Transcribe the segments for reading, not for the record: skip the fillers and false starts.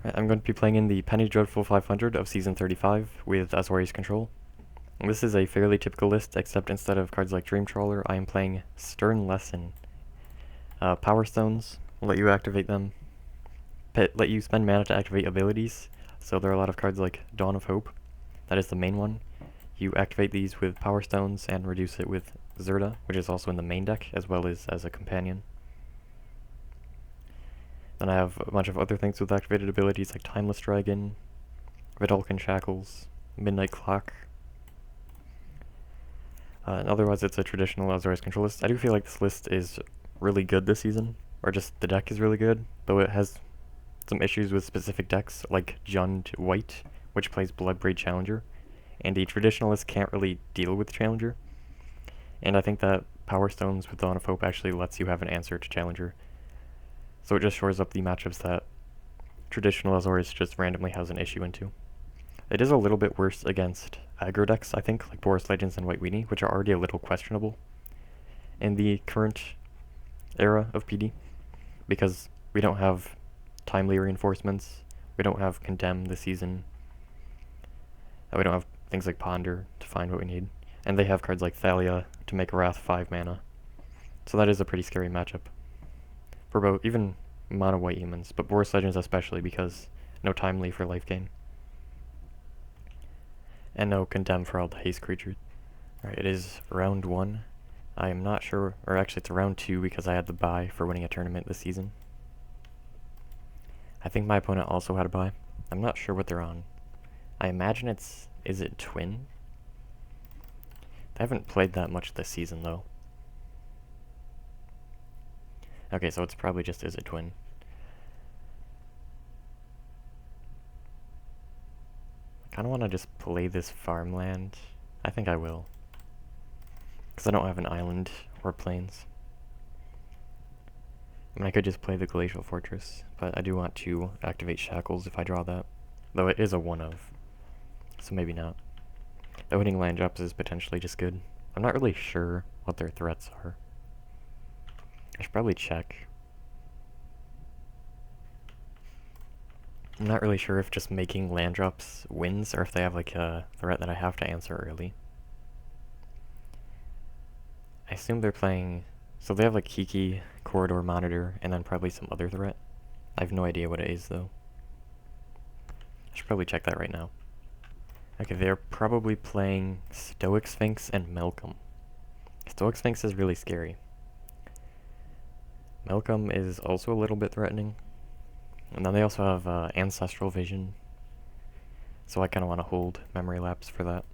I'm going to be playing in the Penny Dreadful 500 of Season 35 with Azorius control. This is a fairly typical list, except instead of cards like Dream Trawler, I am playing Stern Lesson. Power Stones let you activate them, let you spend mana to activate abilities, so there are a lot of cards like Dawn of Hope. That is the main one. You activate these with Power Stones and reduce it with Zerda, which is also in the main deck, as well as a companion. Then I have a bunch of other things with activated abilities like Timeless Dragon, Vidalcan Shackles, Midnight Clock. And otherwise it's a traditional Azorius control list. I do feel like this list is really good this season, or just the deck is really good, though it has some issues with specific decks like Jund White, which plays Bloodbraid Challenger, and the traditionalist can't really deal with Challenger. And I think that Power Stones with Dawn of Hope actually lets you have an answer to Challenger. So it just shores up the matchups that traditional Azorius just randomly has an issue into. It is a little bit worse against aggro decks, I think, like Boros Legends and White Weenie, which are already a little questionable in the current era of PD, because we don't have timely reinforcements, we don't have Condemn this season, we don't have things like Ponder to find what we need, and they have cards like Thalia to make Wrath 5 mana. So that is a pretty scary matchup for both, even mono white humans, but Boros Legends especially, because no timely for life gain. And no Condemn for all the haste creatures. Alright, it is round 1. I am not sure, or actually it's round 2 because I had the bye for winning a tournament this season. I think my opponent also had a bye. I'm not sure what they're on. I imagine it's Izzet Twin? They haven't played that much this season though. Okay, so it's probably just Izzet Twin. I kind of want to just play this farmland. I think I will, because I don't have an island or plains. I mean, I could just play the Glacial Fortress, but I do want to activate Shackles if I draw that, though it is a one-of, so maybe not. Though hitting land drops is potentially just good. I'm not really sure what their threats are. I should probably check. I'm not really sure if just making land drops wins, or if they have like a threat that I have to answer early. I assume they're playing, so they have like Kiki, Corridor Monitor, and then probably some other threat. I have no idea what it is though. I should probably check that right now. Okay, they're probably playing Stoic Sphinx and Malcolm. Stoic Sphinx is really scary. Malcolm is also a little bit threatening. And then they also have Ancestral Vision, so I kind of want to hold Memory Lapse for that.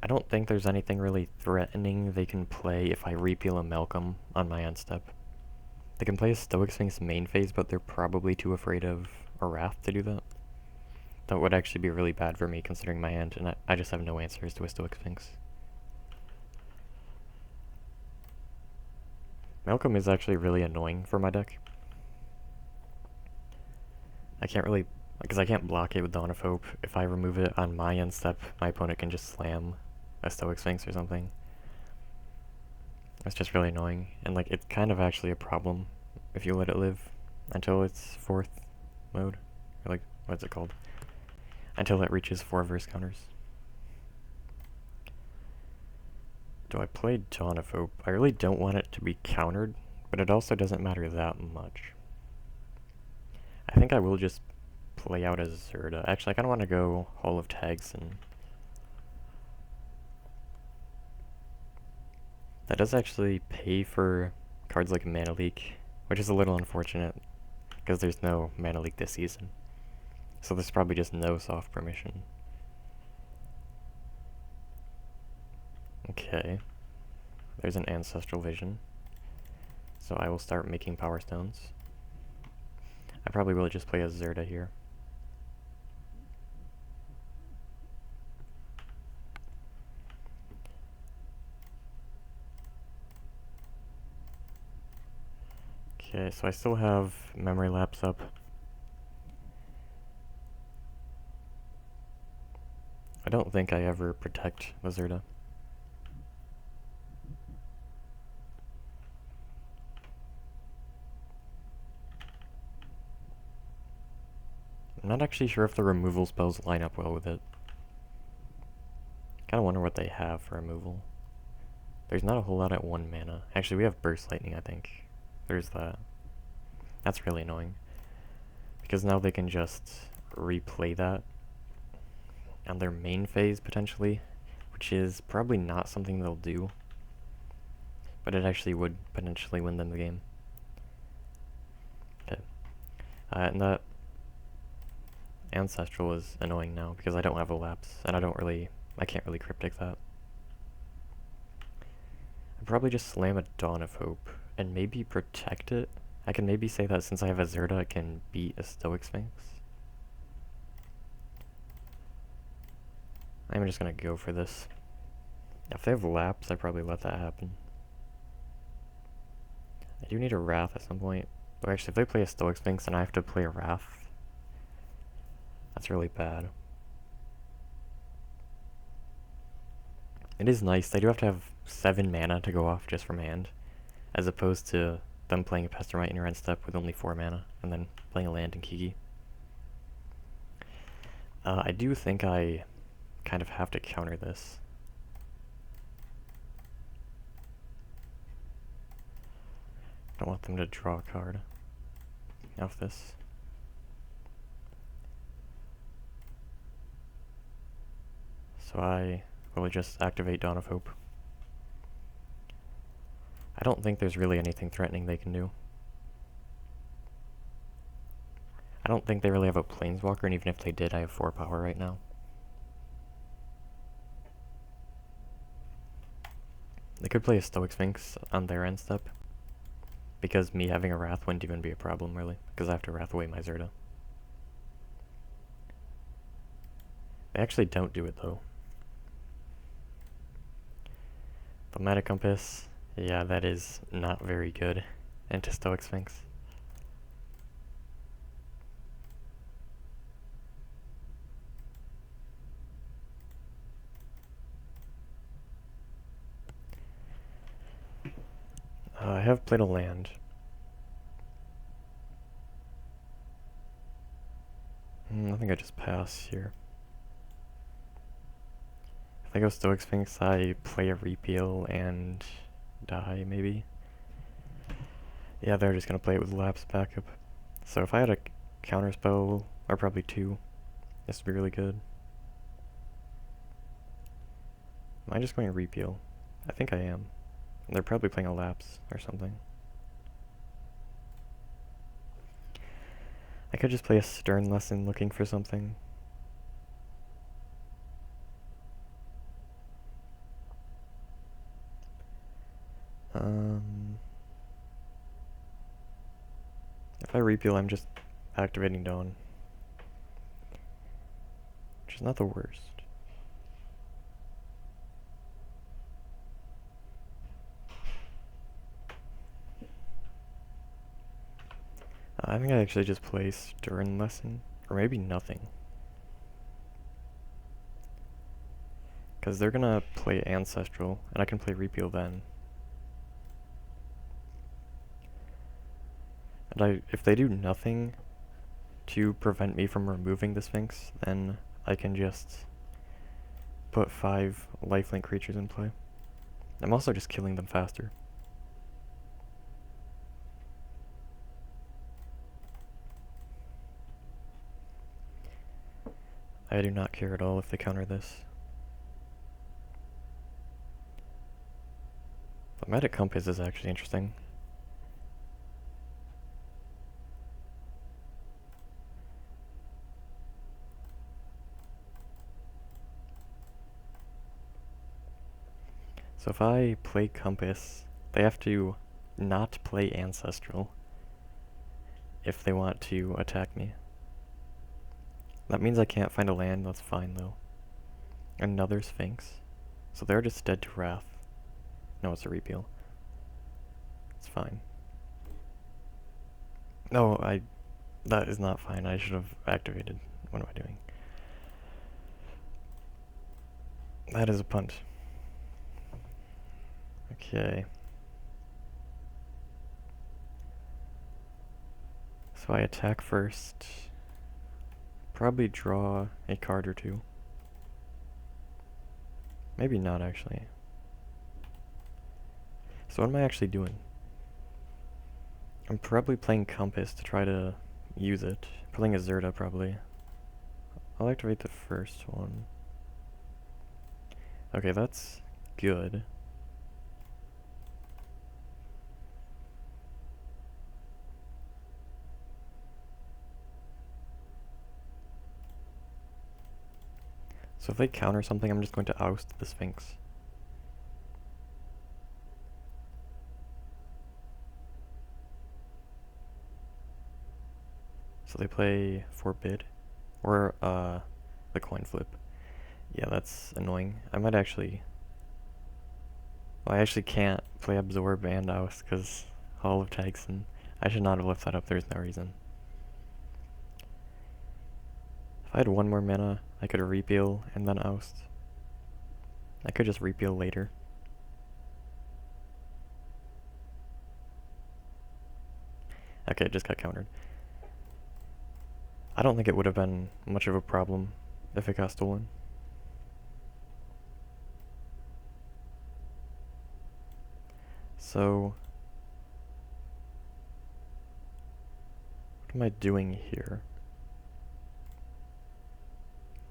I don't think there's anything really threatening they can play if I repeal a Malcolm on my end step. They can play a Stoic Sphinx main phase, but they're probably too afraid of a Wrath to do that. That would actually be really bad for me considering my hand, and I just have no answers to a Stoic Sphinx. Malcolm is actually really annoying for my deck. I can't really, because I can't block it with Dawn of Hope. If I remove it on my end step, my opponent can just slam a Stoic Sphinx or something. That's just really annoying, and like it's kind of actually a problem if you let it live until its 4th mode, or like, what's it called? Until it reaches 4 verse counters. Do I play Dawn of Hope? I really don't want it to be countered, but it also doesn't matter that much. I think I will just play out as Zerda. Actually, I kind of want to go Hall of Tags, and that does actually pay for cards like Mana Leak, which is a little unfortunate, because there's no Mana Leak this season. So there's probably just no soft permission. Okay. There's an Ancestral Vision. So I will start making Power Stones. I probably will just play as Zerda here. Okay, so I still have Memory Lapse up. I don't think I ever protect the Zerda. I'm not actually sure if the removal spells line up well with it. Kinda wonder what they have for removal. There's not a whole lot at 1 mana. Actually, we have Burst Lightning, I think. There's that. That's really annoying. Because now they can just replay that on their main phase, potentially. Which is probably not something they'll do. But it actually would potentially win them the game. Okay. And that Ancestral is annoying now because I don't have a Lapse, and I can't really Cryptic that. I'd probably just slam a Dawn of Hope, and maybe protect it. I can maybe say that since I have a Zerta, I can beat a Stoic Sphinx. I'm just gonna go for this. If they have Lapse, I probably let that happen. I do need a Wrath at some point. Or actually, if they play a Stoic Sphinx and I have to play a Wrath, that's really bad. It is nice. They do have to have 7 mana to go off just from hand, as opposed to them playing a Pestermite in your end step with only 4 mana, and then playing a land in Kiki. I do think I kind of have to counter this. I don't want them to draw a card off this. So I will just activate Dawn of Hope. I don't think there's really anything threatening they can do. I don't think they really have a Planeswalker, and even if they did, I have 4 power right now. They could play a Stoic Sphinx on their end step, because me having a Wrath wouldn't even be a problem, really, because I have to Wrath away my Zerta. They actually don't do it, though. Thematic Compass, yeah, that is not very good into Stoic Sphinx. I have played a land. I think I just pass here. If I go Stoic Sphinx, I play a Repeal and die, maybe. Yeah, they're just gonna play it with Lapse backup. So if I had a counter spell, or probably 2, this would be really good. Am I just going to Repeal? I think I am. They're probably playing a Lapse or something. I could just play a Stern Lesson looking for something. If I Repeal, I'm just activating Dawn. Which is not the worst. I think I actually just play Stern Lesson, or maybe nothing. Because they're gonna play Ancestral, and I can play Repeal then. And if they do nothing to prevent me from removing the Sphinx, then I can just put 5 lifelink creatures in play. I'm also just killing them faster. I do not care at all if they counter this. Thematic Compass is actually interesting. So if I play Compass, they have to not play Ancestral if they want to attack me. That means I can't find a land, that's fine though. Another Sphinx. So they're just dead to Wrath. No, it's a Repeal. It's fine. No, that is not fine. I should have activated. What am I doing? That is a punt. Okay. So I attack first. probably draw a card or two. Maybe not, actually. So what am I actually doing? I'm probably playing Compass to try to use it. Playing Izzet, probably. I'll activate the first one. Okay, that's good. So if they counter something, I'm just going to oust the Sphinx. So they play Forbid, or the coin flip. Yeah, that's annoying. I might actually... Well, I actually can't play Absorb and Oust because Hall of Tags, and I should not have left that up. There's no reason. If I had one more mana, I could repeal and then Oust. I could just repeal later. Okay, it just got countered. I don't think it would have been much of a problem if it got stolen. So, what am I doing here?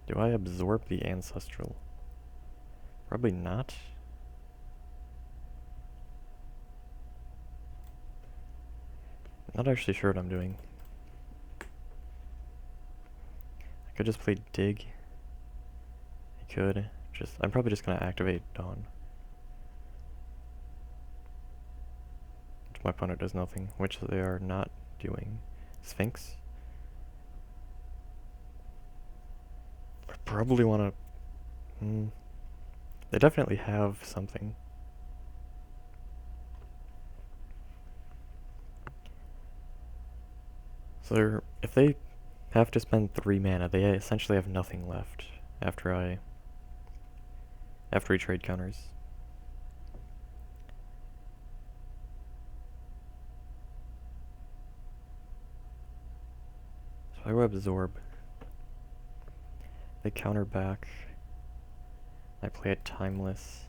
Do I absorb the Ancestral? Probably not. Not actually sure what I'm doing. I could just play Dig. I could just... I'm probably just gonna activate Dawn. Which my opponent does nothing, which they are not doing. Sphinx? I probably wanna... They definitely have something. So if they have to spend 3 mana, they essentially have nothing left after we trade counters. So I will absorb. They counter back. I play a Timeless.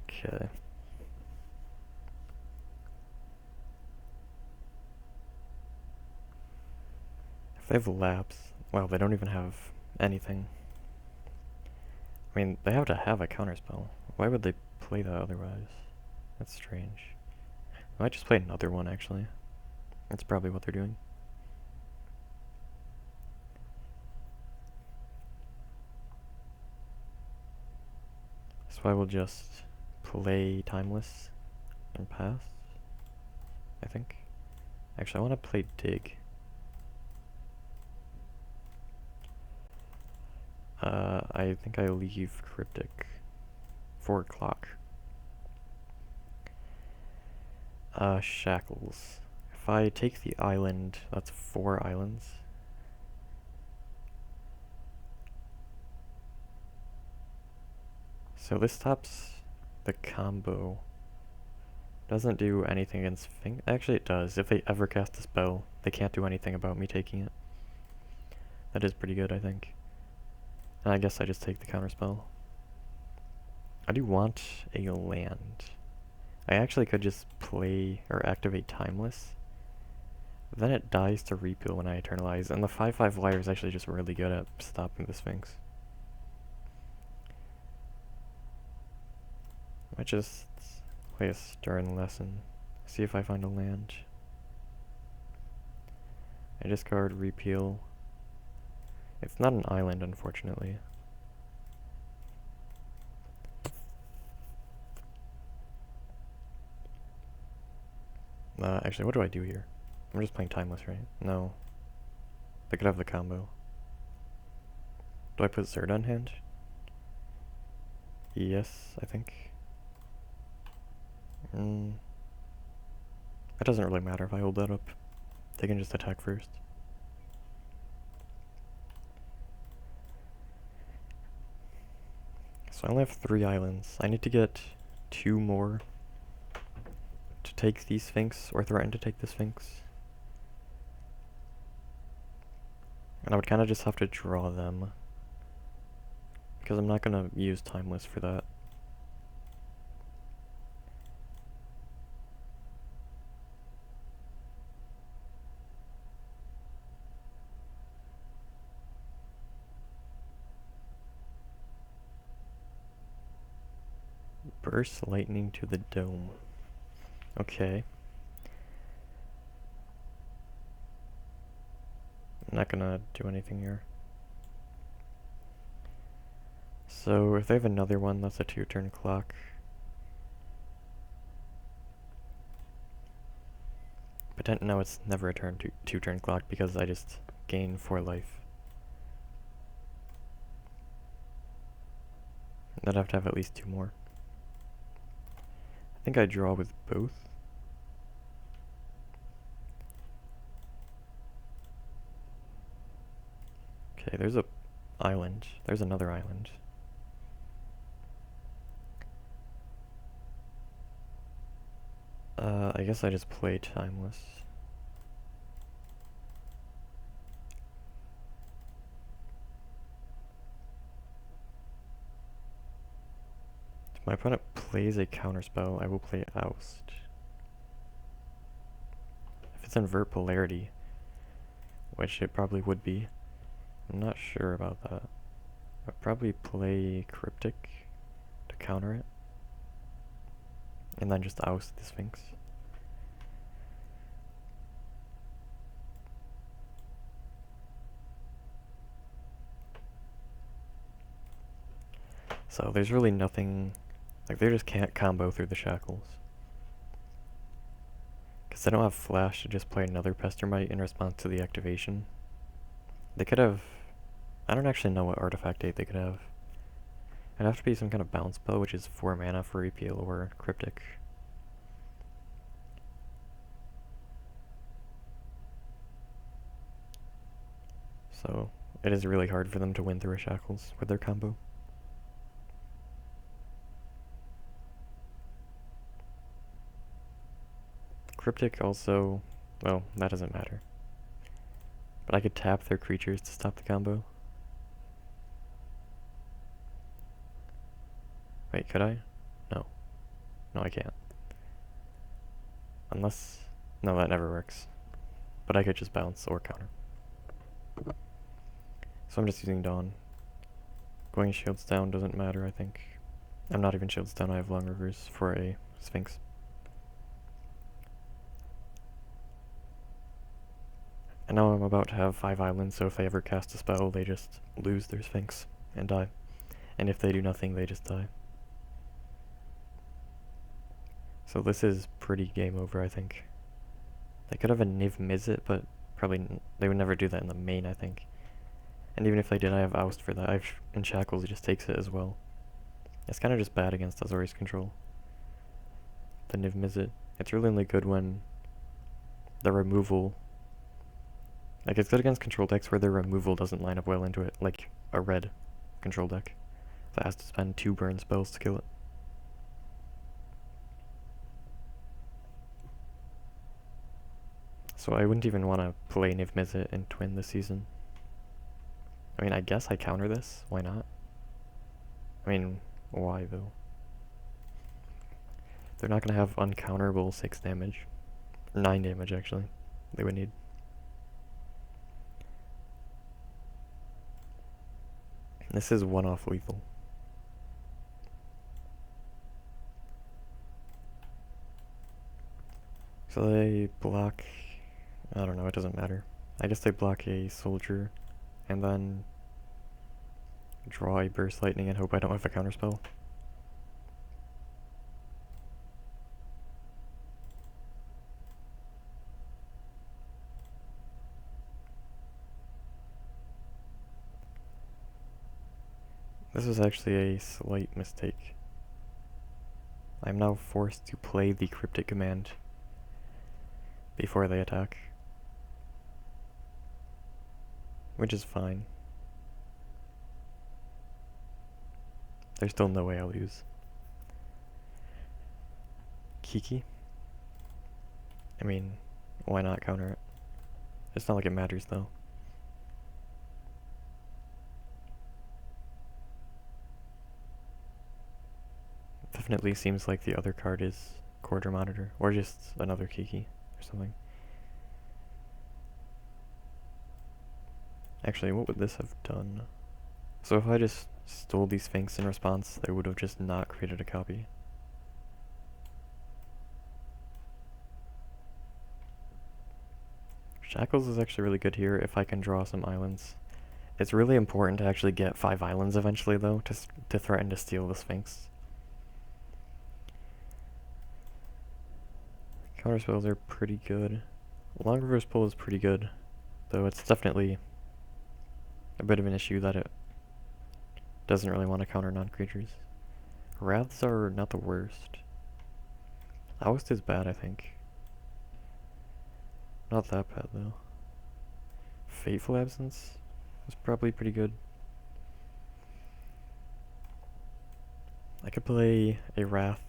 Okay. If they have Lapse, well, they don't even have anything. I mean, they have to have a counterspell. Why would they play that otherwise? That's strange. I might just play another one, actually. That's probably what they're doing. So I will just play Timeless and pass, I think. Actually, I want to play Dig. I think I leave Cryptic. 4 o'clock. Shackles. If I take the island, that's 4 islands. So this stops the combo. Doesn't do anything against Sphinx. Actually, it does. If they ever cast a spell, they can't do anything about me taking it. That is pretty good, I think. And I guess I just take the counterspell. I do want a land. I actually could just play or activate Timeless. Then it dies to repeal when I eternalize, and the 5/5 flyer is actually just really good at stopping the Sphinx. I might just play a Stern Lesson, see if I find a land. I discard repeal. It's not an island, unfortunately. Actually, what do I do here? I'm just playing Timeless, right? No. They could have the combo. Do I put Zerd on hand? Yes, I think. It doesn't really matter if I hold that up. They can just attack first. So I only have 3 islands. I need to get 2 more to take the Sphinx or threaten to take the Sphinx. And I would kind of just have to draw them, because I'm not going to use Timeless for that. Burst lightning to the dome. Okay. I'm not gonna do anything here. So if they have another one, that's a 2-turn clock. No, it's never a 2-turn clock because I just gain 4 life. I'd have to have at least 2 more. I think I draw with both. Okay, there's a island. There's another island. I guess I just play Timeless. If my opponent plays a counterspell, I will play Oust. If it's invert polarity, which it probably would be, I'm not sure about that. I'd probably play Cryptic to counter it, and then just oust the Sphinx. So there's really nothing, like they just can't combo through the shackles. Because they don't have flash to just play another Pestermite in response to the activation. They could have, I don't actually know what artifact date they could have. It'd have to be some kind of bounce spell, which is 4 mana for repeal or Cryptic. So it is really hard for them to win through a shackles with their combo. Cryptic also, well, that doesn't matter. But I could tap their creatures to stop the combo. Wait, could I? No. No, I can't. Unless, no, that never works. But I could just bounce or counter. So I'm just using Dawn. Going shields down doesn't matter, I think. I'm not even shields down, I have long reverse for a Sphinx. And now I'm about to have 5 islands, so if they ever cast a spell, they just lose their Sphinx and die. And if they do nothing, they just die. So this is pretty game over, I think. They could have a Niv Mizzet, but probably they would never do that in the main, I think. And even if they did, I have Oust for that. I have in Shackles, it just takes it as well. It's kind of just bad against Azorius control. The Niv Mizzet. It's really only good when the removal, like it's good against control decks where their removal doesn't line up well into it, like a red control deck that has to spend 2 burn spells to kill it. So I wouldn't even want to play Niv Mizzet and Twin this season. I mean, I guess I counter this. Why not? I mean, why though? They're not going to have uncounterable 6 damage. 9 damage, actually. They would need. This is 1-off lethal. So they block, I don't know, it doesn't matter. I guess they block a soldier and then draw a burst lightning and hope I don't have a counterspell. This was actually a slight mistake. I'm now forced to play the cryptic command before they attack, which is fine. There's still no way I'll lose. Kiki. I mean, why not counter it? It's not like it matters though. Definitely seems like the other card is Quarter Monitor, or just another Kiki or something. Actually, what would this have done? So if I just stole these Sphinx in response, they would have just not created a copy. Shackles is actually really good here if I can draw some islands. It's really important to actually get 5 islands eventually though, to threaten to steal the Sphinx. Counterspells are pretty good. Long reverse pull is pretty good, though it's definitely a bit of an issue that it doesn't really want to counter non-creatures. Wraths are not the worst. Oust is bad, I think. Not that bad, though. Fateful Absence is probably pretty good. I could play a Wrath.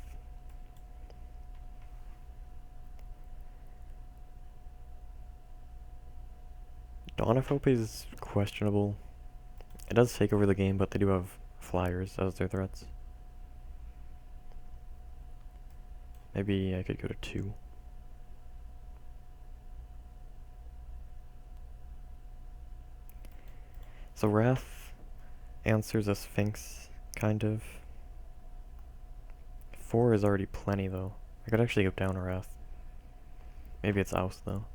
Dawn of Hope is questionable. It does take over the game, but they do have flyers as their threats. Maybe I could go to 2. So Wrath answers a Sphinx, kind of. 4 is already plenty, though. I could actually go down a Wrath. Maybe it's Oust, though.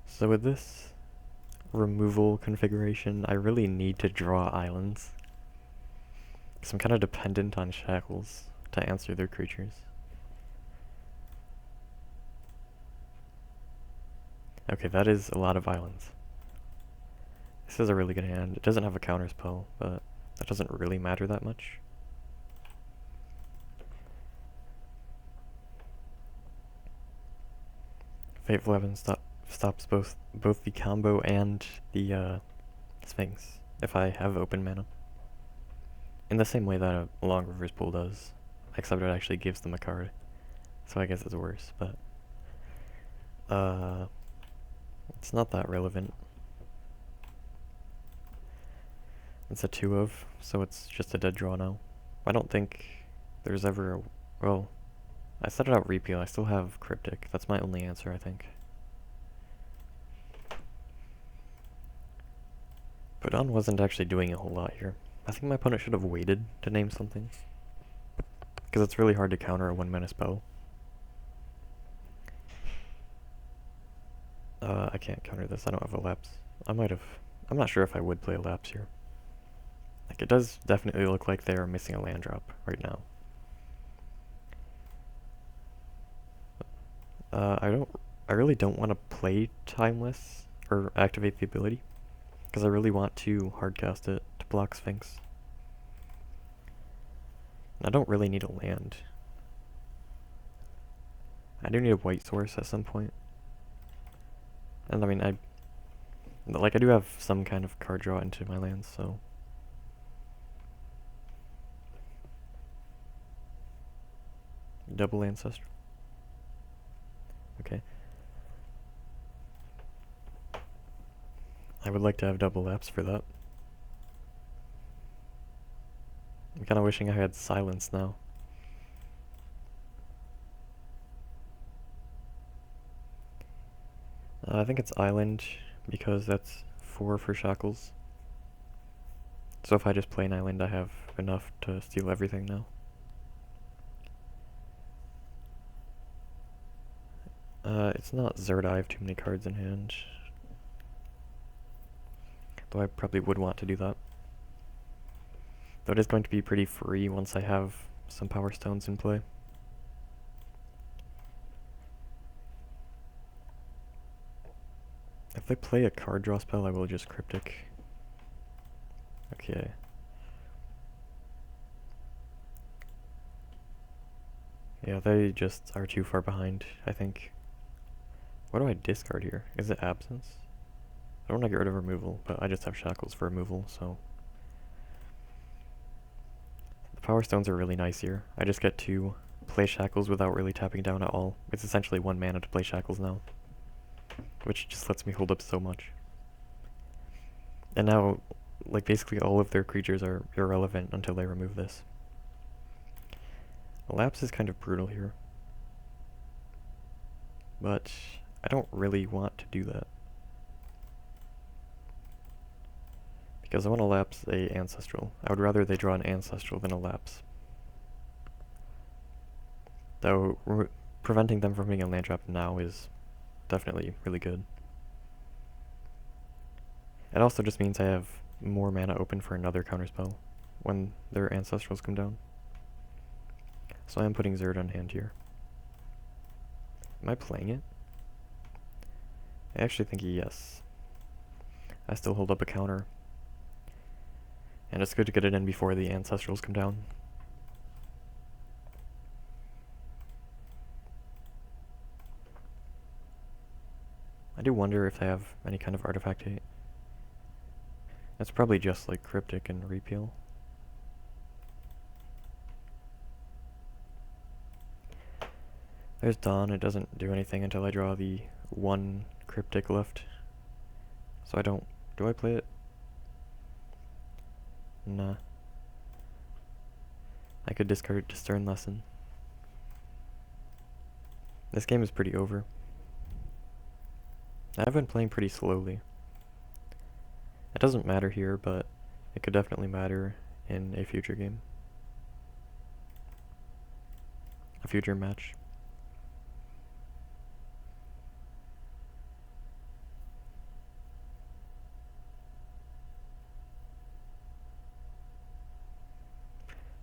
So with this removal configuration, I really need to draw islands. Because I'm kind of dependent on Shackles to answer their creatures. Okay, that is a lot of islands. This is a really good hand. It doesn't have a counterspell, but that doesn't really matter that much. Fateful Weapon stops both the combo and the Sphinx if I have open mana. In the same way that a long reverse pull does, except it actually gives them a card. So I guess it's worse, but it's not that relevant. It's a 2 of, so it's just a dead draw now. I don't think there's ever a, well, I set it out repeal, I still have Cryptic. That's my only answer, I think. But Don wasn't actually doing a whole lot here. I think my opponent should have waited to name something. Because it's really hard to counter a 1 mana spell. I can't counter this, I don't have a Lapse. I'm not sure if I would play a Lapse here. Like, it does definitely look like they are missing a land drop right now. I really don't want to play Timeless, or activate the ability, because I really want to hardcast it to block Sphinx. And I don't really need a land. I do need a white source at some point. And I mean, I do have some kind of card draw into my lands, so. Double Ancestral. Okay. I would like to have double Lapse for that. I'm kind of wishing I had Silence now. I think it's Island, because that's 4 for Shackles. So if I just play an Island, I have enough to steal everything now. It's not Zerd, I have too many cards in hand. Though I probably would want to do that. Though it is going to be pretty free once I have some Power Stones in play. If they play a card draw spell, I will just Cryptic. Okay. Yeah, they just are too far behind, I think. What do I discard here? Is it Absence? I don't want to get rid of removal, but I just have Shackles for removal, so. The Power Stones are really nice here. I just get 2 play Shackles without really tapping down at all. It's essentially 1 mana to play Shackles now, which just lets me hold up so much. And now, like, basically all of their creatures are irrelevant until they remove this. Lapse is kind of brutal here, but I don't really want to do that, because I want to lapse a Ancestral. I would rather they draw an Ancestral than a lapse. Though, preventing them from being a land trap now is definitely really good. It also just means I have more mana open for another counterspell when their Ancestrals come down. So I am putting Zerd on hand here. Am I playing it? I actually think yes. I still hold up a counter. And it's good to get it in before the Ancestrals come down. I do wonder if they have any kind of artifact hate. That's probably just like Cryptic and Repeal. There's Dawn. It doesn't do anything until I draw the 1 Cryptic left. So I don't... Do I play it? Nah. I could discard Discern Lesson. This game is pretty over. I've been playing pretty slowly. It doesn't matter here, but it could definitely matter in a future game. A future match.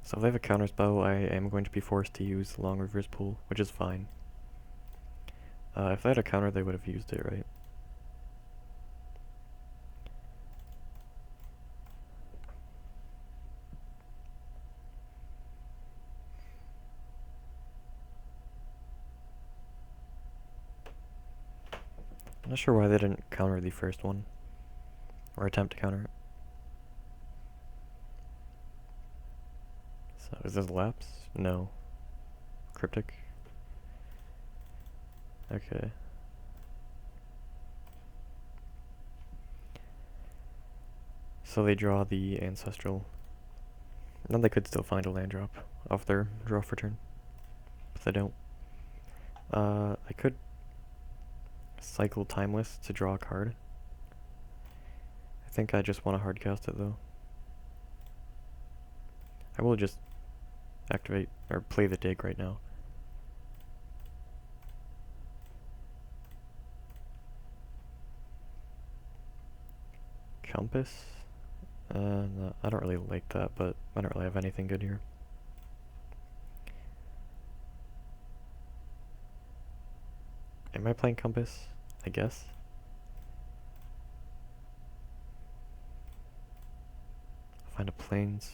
So if they have a counterspell, I am going to be forced to use Long Reverse Pull, which is fine. If they had a counter, they would have used it, right? I'm not sure why they didn't counter the first one, or attempt to counter it. So, is this lapse? No. Cryptic? Okay. So they draw the Ancestral. And then they could still find a land drop off their draw for turn. But they don't. I could cycle Timeless to draw a card. I think I just want to hardcast it though. I will just activate or play the dig right now. Compass? No, I don't really like that, but I don't really have anything good here. Am I playing Compass? I guess. Find a Plains.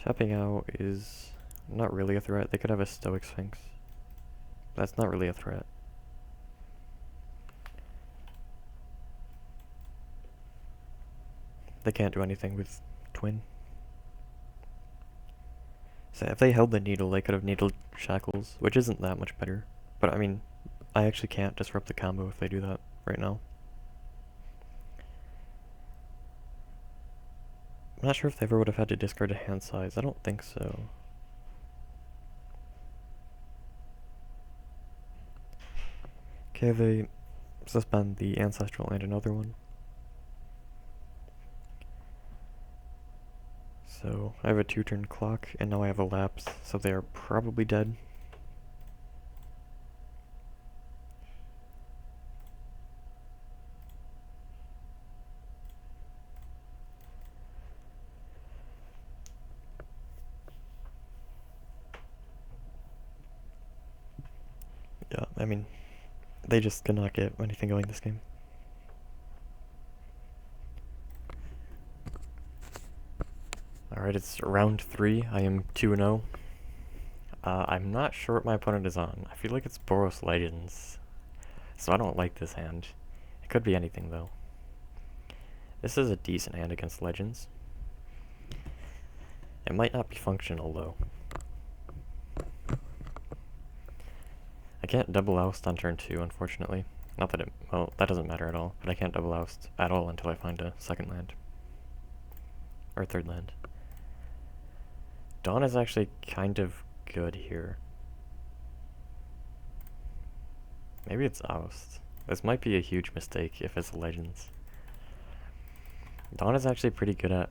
Tapping out is not really a threat. They could have a Stoic Sphinx. That's not really a threat. They can't do anything with Twin. So if they held the Needle, they could have Needled Shackles, which isn't that much better. But I mean, I actually can't disrupt the combo if they do that right now. I'm not sure if they ever would have had to discard a hand size. I don't think so. Okay, they suspend the Ancestral and another one. So I have a 2-turn clock, and now I have a lapse, so they are probably dead. Yeah, I mean, they just cannot get anything going this game. Alright, it's round 3. I am 2-0. I'm not sure what my opponent is on. I feel like it's Boros Legends. So I don't like this hand. It could be anything, though. This is a decent hand against Legends. It might not be functional, though. I can't double oust on turn 2, unfortunately. Not that it... well, that doesn't matter at all, but I can't double oust at all until I find a second land. Or third land. Dawn is actually kind of good here. Maybe it's oust. This might be a huge mistake if it's legends. Dawn is actually pretty good at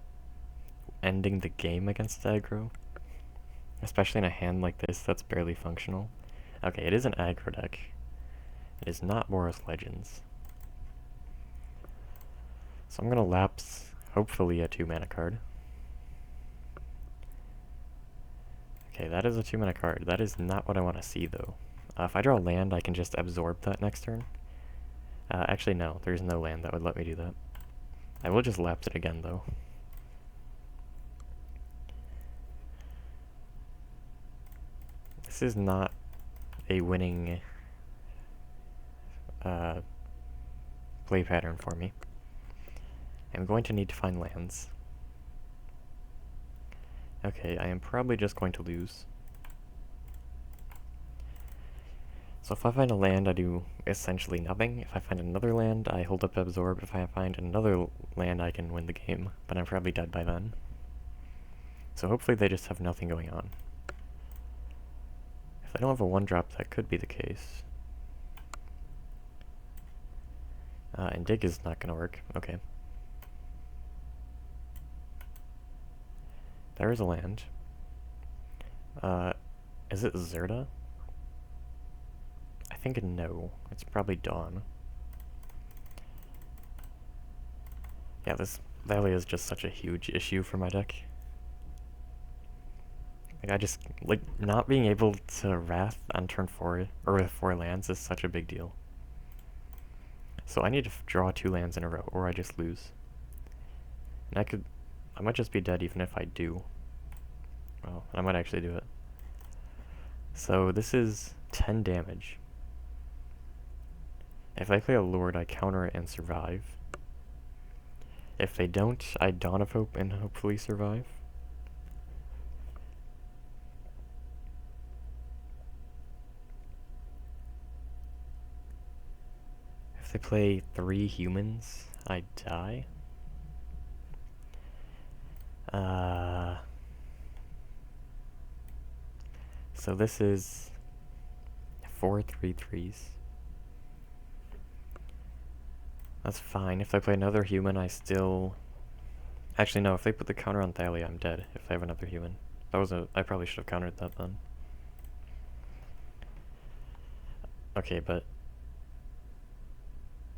ending the game against aggro. Especially in a hand like this that's barely functional. Okay, it is an aggro deck. It is not Boros Legends. So I'm gonna lapse, hopefully, a 2-mana card. Okay, that is a 2-mana card. That is not what I want to see, though. If I draw a land, I can just absorb that next turn. Actually, no. There's no land that would let me do that. I will just lapse it again, though. This is not a winning play pattern for me. I'm going to need to find lands. Okay, I am probably just going to lose. So if I find a land, I do essentially nothing. If I find another land, I hold up absorb. If I find another land, I can win the game, but I'm probably dead by then. So hopefully they just have nothing going on. If I don't have a 1-drop, that could be the case. And dig is not gonna work. Okay. There is a land. Is it Zerda? I think no. It's probably Dawn. Yeah, this Thalia is just such a huge issue for my deck. Like, I just, like, not being able to Wrath on turn 4, or with 4 lands is such a big deal. So I need to draw 2 lands in a row, or I just lose. And I might just be dead even if I do. Well, I might actually do it. So this is 10 damage. If I play a Lord, I counter it and survive. If they don't, I Dawn of Hope and hopefully survive. If they play 3 humans, I die. So this is 4 3/3s. That's fine. If I play another human, I still... Actually, no, if they put the counter on Thalia, I'm dead if I have another human. That was I probably should have countered that then. Okay, but...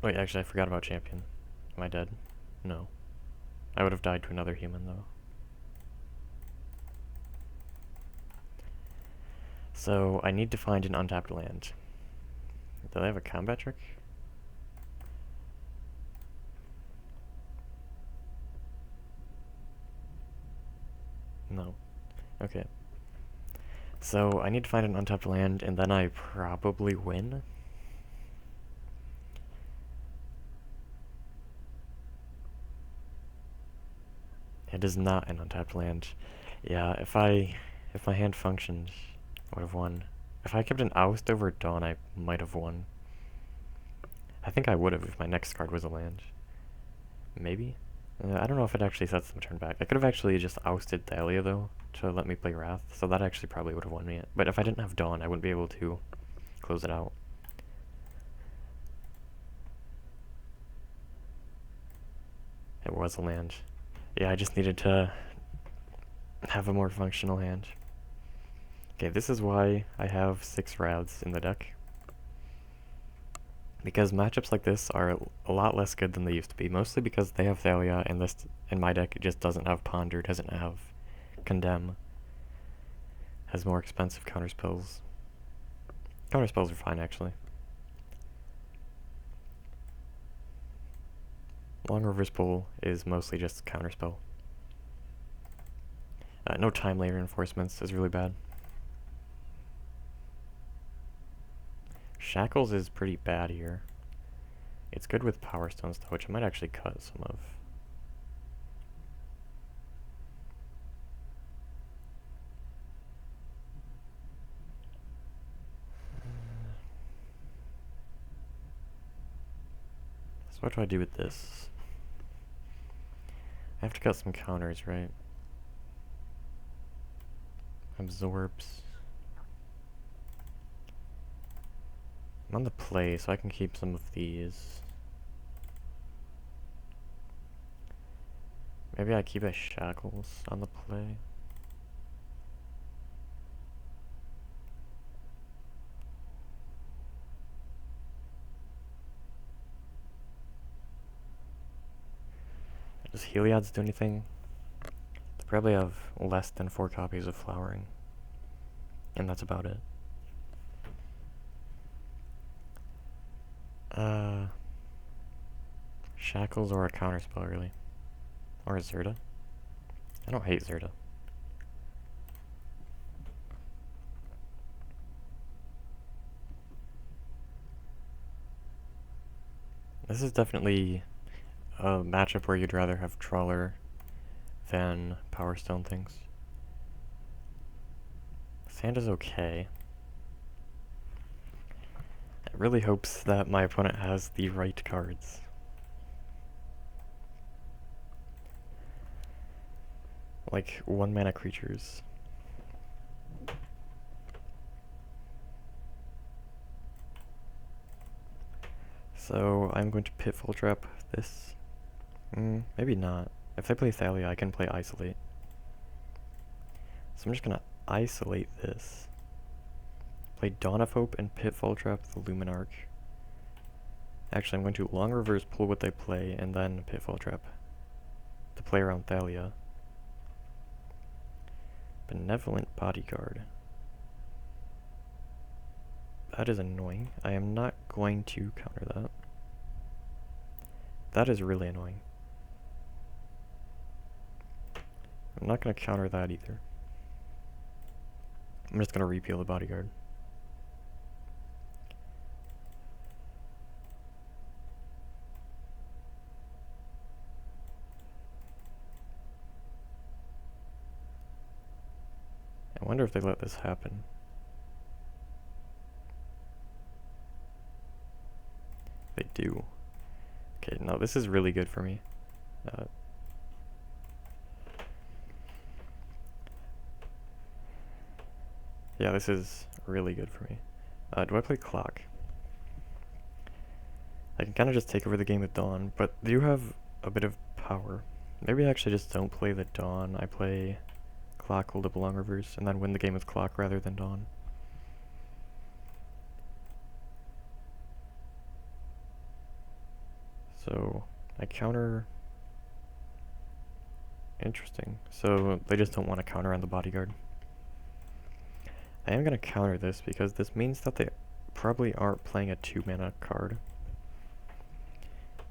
Wait, actually, I forgot about champion. Am I dead? No. I would have died to another human, though. So, I need to find an untapped land. Do they have a combat trick? No. Okay. So, I need to find an untapped land, and then I probably win. It is not an untapped land. Yeah, if my hand functioned, I would have won. If I kept an oust over Dawn, I might have won. I think I would have if my next card was a land. Maybe? I don't know if it actually sets them a turn back. I could have actually just ousted Thalia, though, to let me play Wrath, so that actually probably would have won me. But if I didn't have Dawn, I wouldn't be able to close it out. It was a land. Yeah, I just needed to have a more functional hand. Okay, this is why I have 6 Wraths in the deck. Because matchups like this are a lot less good than they used to be, mostly because they have Thalia, and this, in my deck, just doesn't have Ponder, doesn't have Condemn. Has more expensive counterspells. Counterspells are fine, actually. Long Reverse Pull is mostly just counterspell. No time layer reinforcements is really bad. Shackles is pretty bad here. It's good with Power Stones, though, which I might actually cut some of. what do I do with this? I have to cut some counters, right? Absorbs. I'm on the play, so I can keep some of these. Maybe I keep a shackles on the play. Does Heliod's do anything? They probably have less than 4 copies of Flowering. And that's about it. Shackles or a counterspell, really. Or a Zerta. I don't hate Zerta. This is definitely a matchup where you'd rather have Trawler than Power Stone things. Sand is okay. It really hopes that my opponent has the right cards. Like 1 mana creatures. So I'm going to Pitfall Trap this. Maybe not. If they play Thalia, I can play Isolate. So I'm just gonna isolate this. Play Dawn of Hope and Pitfall Trap the Luminarch. Actually, I'm going to long reverse pull what they play and then Pitfall Trap to play around Thalia. Benevolent Bodyguard. That is annoying. I am not going to counter that. That is really annoying. I'm not going to counter that either. I'm just going to repeal the Bodyguard. I wonder if they let this happen. They do. Okay, no, this is really good for me. Yeah, this is really good for me. Do I play Clock? I can kind of just take over the game with Dawn, but they do have a bit of power. Maybe I actually just don't play the Dawn. I play Clock, hold up long reverse, and then win the game with Clock rather than Dawn. So, I counter... Interesting. So, they just don't want to counter on the Bodyguard. I am going to counter this because this means that they probably aren't playing a 2-mana card.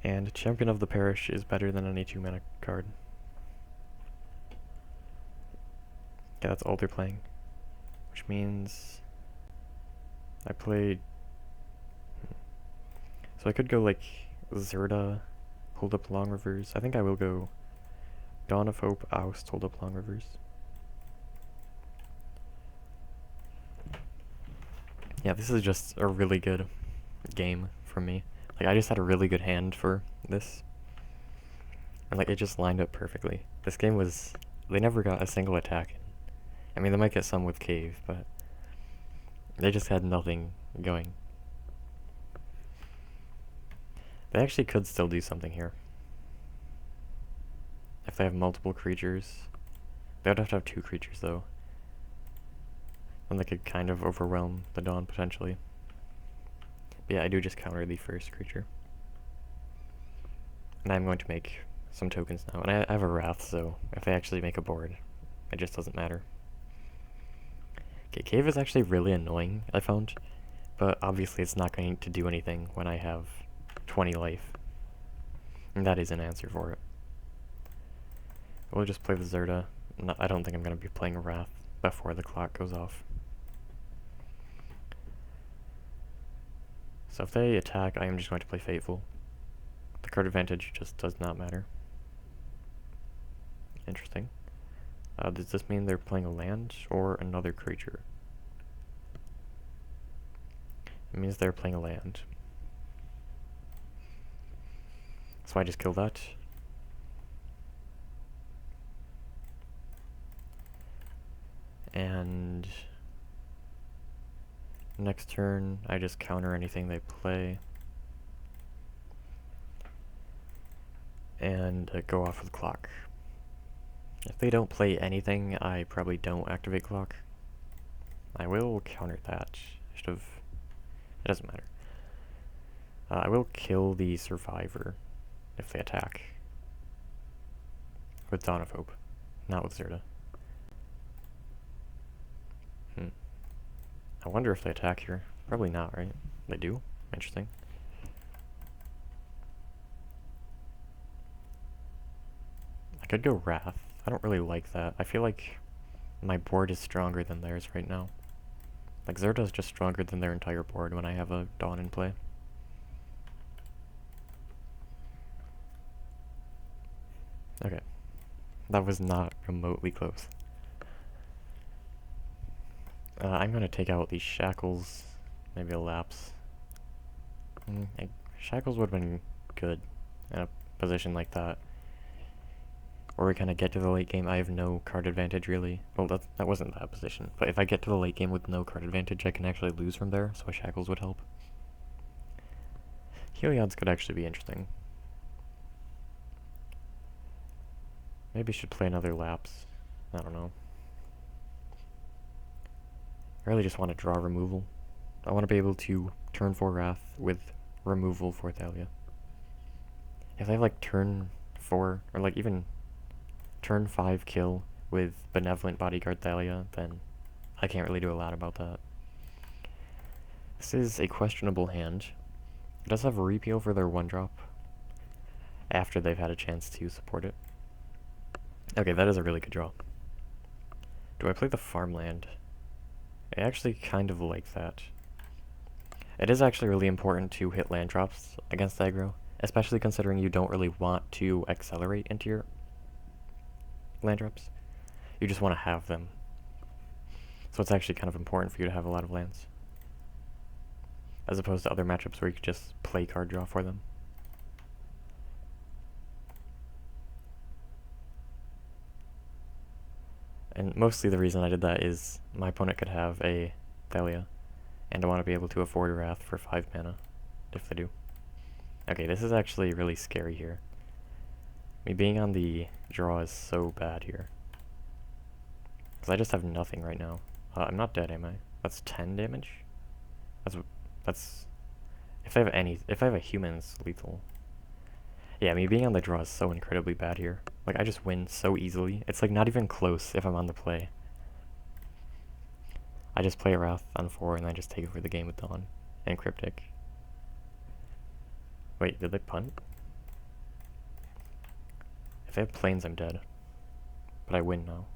And Champion of the Parish is better than any 2-mana card. Yeah, that's all they're playing. Which means I played... So I could go like Zerta, hold up long reverse. I think I will go Dawn of Hope, Oust, hold up long reverse. Yeah, this is just a really good game for me. Like, I just had a really good hand for this. And, like, it just lined up perfectly. This game was... They never got a single attack in. I mean, they might get some with Cave, but... They just had nothing going. They actually could still do something here. If they have multiple creatures. They would have to have 2 creatures, though. Then they could kind of overwhelm the Dawn, potentially. But yeah, I do just counter the first creature. And I'm going to make some tokens now. And I have a Wrath, so if they actually make a board, it just doesn't matter. Okay, Cave is actually really annoying, I found. But obviously it's not going to do anything when I have 20 life. And that is an answer for it. We'll just play the Zerta. No, I don't think I'm going to be playing Wrath before the clock goes off. So if they attack, I am just going to play Fateful. The card advantage just does not matter. Interesting. Does this mean they're playing a land or another creature? It means they're playing a land. So I just killed that. And next turn, I just counter anything they play. And go off with clock. If they don't play anything, I probably don't activate clock. I will counter that. It doesn't matter. I will kill the survivor if they attack. With Dawn of Hope, not with Zerta. I wonder if they attack here. Probably not, right? They do? Interesting. I could go Wrath. I don't really like that. I feel like my board is stronger than theirs right now. Like, Zerta's just stronger than their entire board when I have a Dawn in play. Okay. That was not remotely close. I'm gonna take out these Shackles, maybe a Lapse. Shackles would have been good in a position like that. Or we kind of get to the late game, I have no card advantage really. Well, that wasn't that position. But if I get to the late game with no card advantage, I can actually lose from there, so a Shackles would help. Heliod's could actually be interesting. Maybe should play another Lapse. I don't know. I really just want to draw removal. I want to be able to turn 4 Wrath with removal for Thalia. If I have like turn 4, or like even turn 5 kill with Benevolent Bodyguard Thalia, then I can't really do a lot about that. This is a questionable hand. It does have a repeal for their 1-drop after they've had a chance to support it. Okay, that is a really good draw. Do I play the farmland? I actually kind of like that. It is actually really important to hit land drops against aggro, especially considering you don't really want to accelerate into your land drops. You just want to have them. So it's actually kind of important for you to have a lot of lands, as opposed to other matchups where you could just play card draw for them. And mostly the reason I did that is my opponent could have a Thalia, and I want to be able to afford a Wrath for 5 mana, if they do. Okay, this is actually really scary here. Me being on the draw is so bad here. Because I just have nothing right now. I'm not dead, am I? That's 10 damage? That's... If I have a human's lethal. Yeah, me being on the draw is so incredibly bad here. Like, I just win so easily. It's like not even close if I'm on the play. I just play a Wrath on 4 and I just take it for the game with Dawn and Cryptic. Wait, did they punt? If they have planes, I'm dead. But I win now.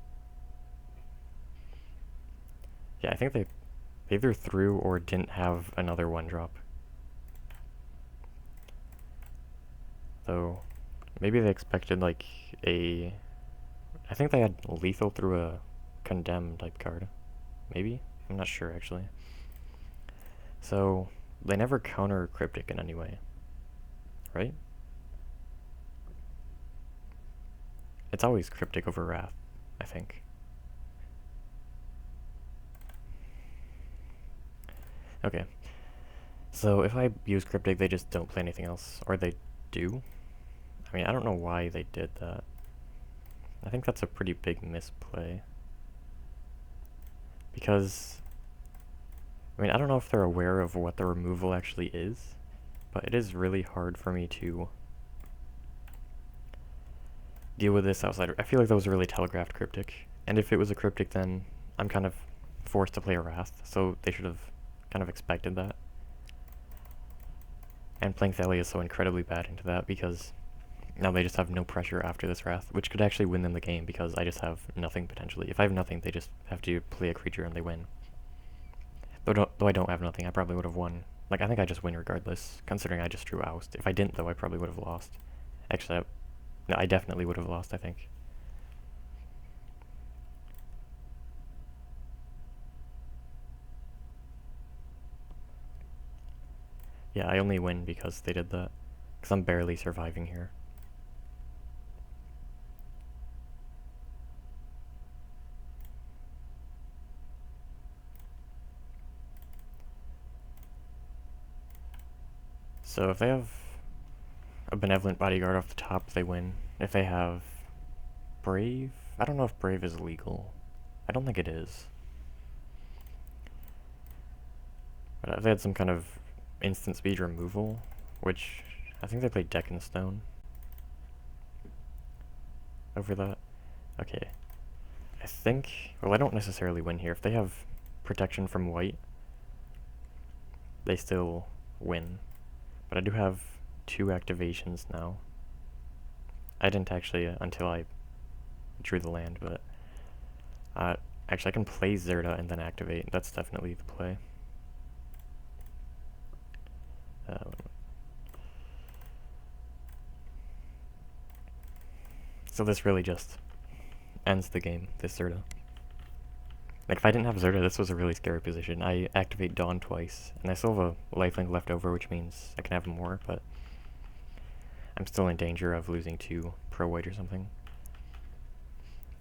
Yeah, I think they either threw or didn't have another 1-drop. Though, maybe they expected like a... I think they had lethal through a condemn type card. Maybe? I'm not sure actually. So, they never counter Cryptic in any way. Right? It's always Cryptic over Wrath, I think. Okay. So if I use Cryptic, they just don't play anything else. Or they do? I mean, I don't know why they did that. I think that's a pretty big misplay. Because, I mean, I don't know if they're aware of what the removal actually is, but it is really hard for me to deal with this outside. I feel like that was a really telegraphed Cryptic, and if it was a Cryptic, then I'm kind of forced to play a Wrath, so they should have kind of expected that. And playing Thalia is so incredibly bad into that, because now they just have no pressure after this Wrath, which could actually win them the game, because I just have nothing potentially. If I have nothing, they just have to play a creature and they win. Though I don't have nothing, I probably would have won. Like, I think I just win regardless, considering I just drew Oust. If I didn't, though, I probably would have lost. Actually, no, I definitely would have lost, I think. Yeah, I only win because they did that. Because I'm barely surviving here. So if they have a Benevolent Bodyguard off the top, they win. If they have Brave, I don't know if Brave is legal. I don't think it is. But if they had some kind of instant speed removal, which I think they played Deck and Stone over that. Okay. I think, well, I don't necessarily win here. If they have protection from white, they still win. But I do have 2 activations now. I didn't actually until I drew the land, but actually I can play Zerta and then activate. That's definitely the play. So this really just ends the game, this Zerta. Like, if I didn't have Zerta, this was a really scary position. I activate Dawn twice, and I still have a lifelink left over, which means I can have more, but I'm still in danger of losing to pro-white or something.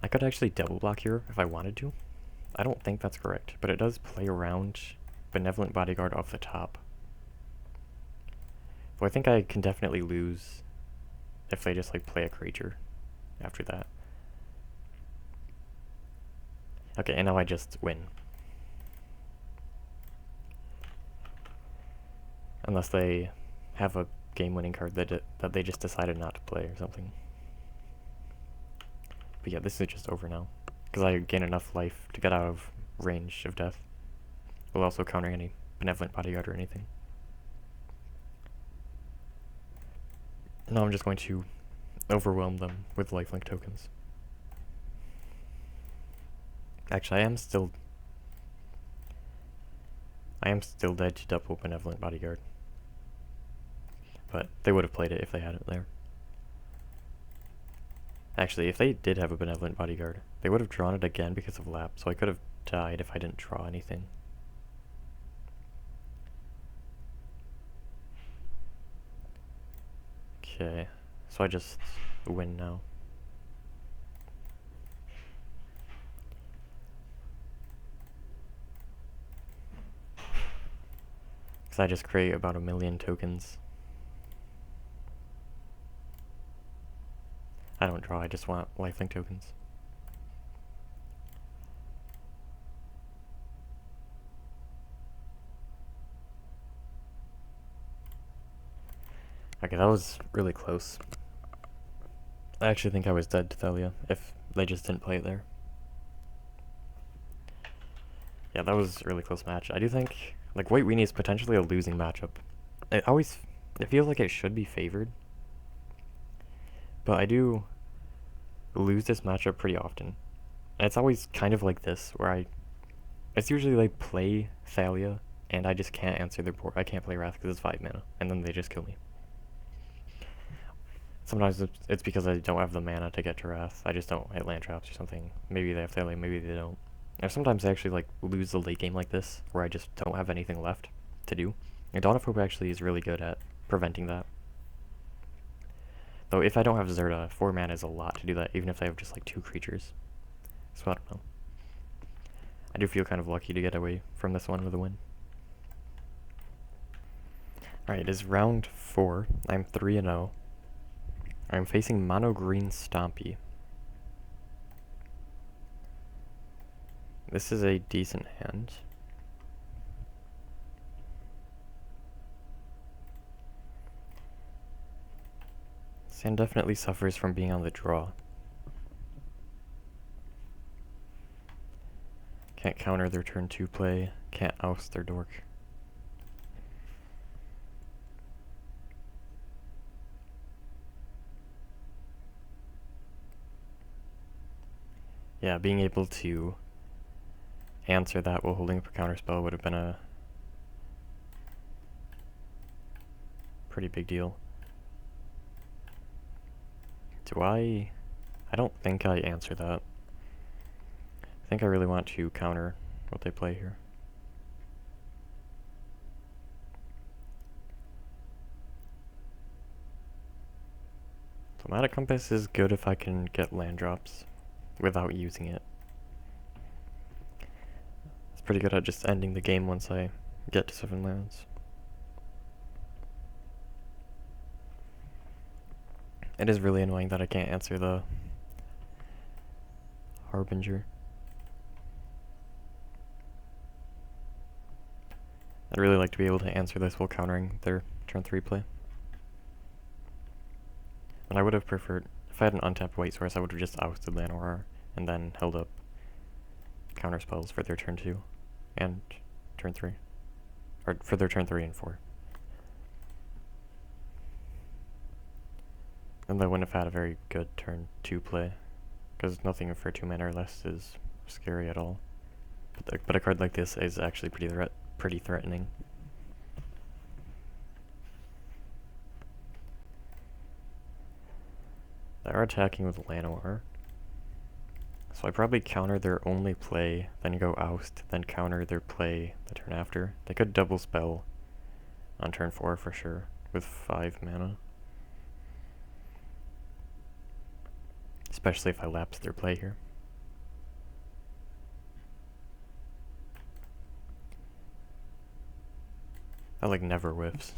I could actually double block here if I wanted to. I don't think that's correct, but it does play around Benevolent Bodyguard off the top. So I think I can definitely lose if they just, like, play a creature after that. Okay, and now I just win. Unless they have a game-winning card that they just decided not to play or something. But yeah, this is just over now. Because I gain enough life to get out of range of death. While also countering any Benevolent Bodyguard or anything. Now I'm just going to overwhelm them with lifelink tokens. Actually, I am still dead to double Benevolent Bodyguard. But they would have played it if they had it there. Actually, if they did have a Benevolent Bodyguard, they would have drawn it again because of lap, so I could have died if I didn't draw anything. Okay, so I just win now. Because I just create about 1 million tokens. I don't draw, I just want lifelink tokens. Okay, that was really close. I actually think I was dead to Thalia if they just didn't play it there. Yeah, that was a really close match. I do think, like, White Weenie is potentially a losing matchup. It feels like it should be favored. But I do lose this matchup pretty often. And it's always kind of like this, where it's usually like play Thalia, and I just can't answer their board. I can't play Wrath because it's 5 mana, and then they just kill me. Sometimes it's because I don't have the mana to get to Wrath. I just don't hit land traps or something. Maybe they have Thalia, maybe they don't. Or sometimes I actually like lose the late game like this, where I just don't have anything left to do. And Dawn of Hope actually is really good at preventing that. Though if I don't have Zerta, 4 mana is a lot to do that, even if I have just like 2 creatures. So I don't know. I do feel kind of lucky to get away from this one with a win. Alright, it is round 4. I'm 3-0. I'm facing Mono Green Stompy. This is a decent hand. This hand definitely suffers from being on the draw. Can't counter their turn 2 play, can't oust their dork. Yeah, being able to answer that while holding up a counterspell would have been a pretty big deal. Do I don't think I answer that. I think I really want to counter what they play here. So Mana Compass is good if I can get land drops without using it. It's pretty good at just ending the game once I get to 7 lands. It is really annoying that I can't answer the Harbinger. I'd really like to be able to answer this while countering their turn 3 play. And I would have preferred, if I had an untapped white source, I would have just ousted Llanowar and then held up counter spells for their turn 2 and turn 3. Or for their turn 3 and 4. And they wouldn't have had a very good turn 2 play, because nothing for 2 mana or less is scary at all. But a card like this is actually pretty threatening. They are attacking with Llanowar, so I probably counter their only play, then go oust, then counter their play the turn after. They could double spell on turn 4 for sure, with 5 mana. Especially if I lapse their play here. That like never whiffs.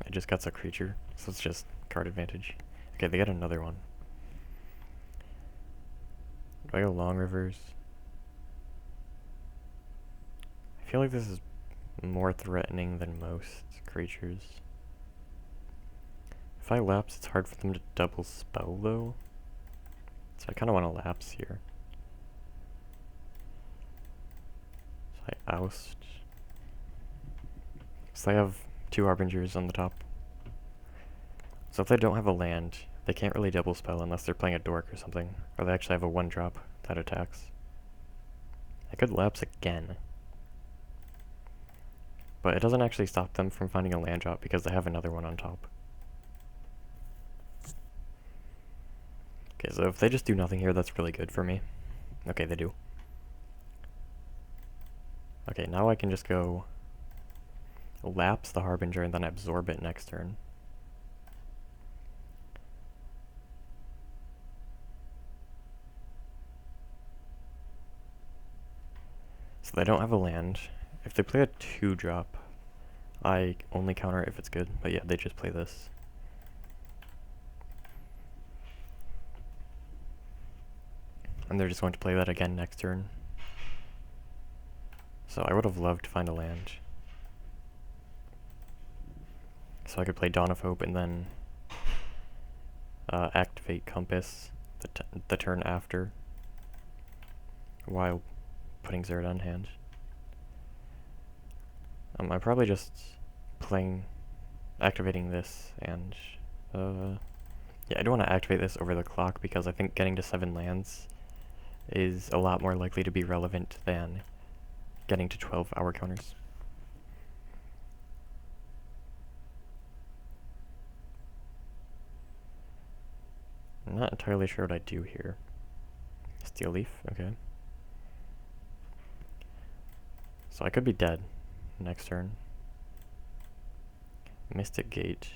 It just gets a creature, so it's just card advantage. Okay, they got another one. Do I go Long Rivers? I feel like this is more threatening than most creatures. If I lapse, it's hard for them to double spell though. So I kind of want to lapse here. So I oust. So I have 2 Harbingers on the top. So if they don't have a land, they can't really double spell unless they're playing a dork or something. Or they actually have a 1-drop that attacks. I could lapse again. But it doesn't actually stop them from finding a land drop because they have another one on top. Okay, so if they just do nothing here, that's really good for me. Okay, they do. Okay, now I can just go lapse the Harbinger and then absorb it next turn. So they don't have a land. If they play a 2-drop, I only counter it if it's good. But yeah, they just play this. And they're just going to play that again next turn. So I would have loved to find a land. So I could play Dawn of Hope and then activate Compass the turn after, while putting Zerd on hand. I'm probably just activating this, and yeah, I don't want to activate this over the clock because I think getting to 7 lands is a lot more likely to be relevant than getting to 12-hour counters. I'm not entirely sure what I do here. Steel Leaf, okay. So I could be dead next turn. Mystic Gate.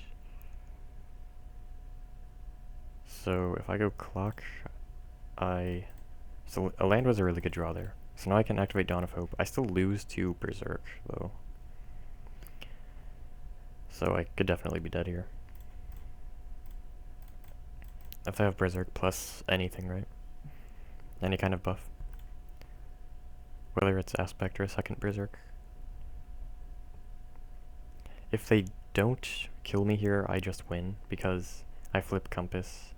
So if I go clock, so a land was a really good draw there. So now I can activate Dawn of Hope. I still lose to Berserk though. So I could definitely be dead here. If I have Berserk plus anything, right? Any kind of buff. Whether it's Aspect or a second Berserk. If they don't kill me here, I just win, because I flip Compass.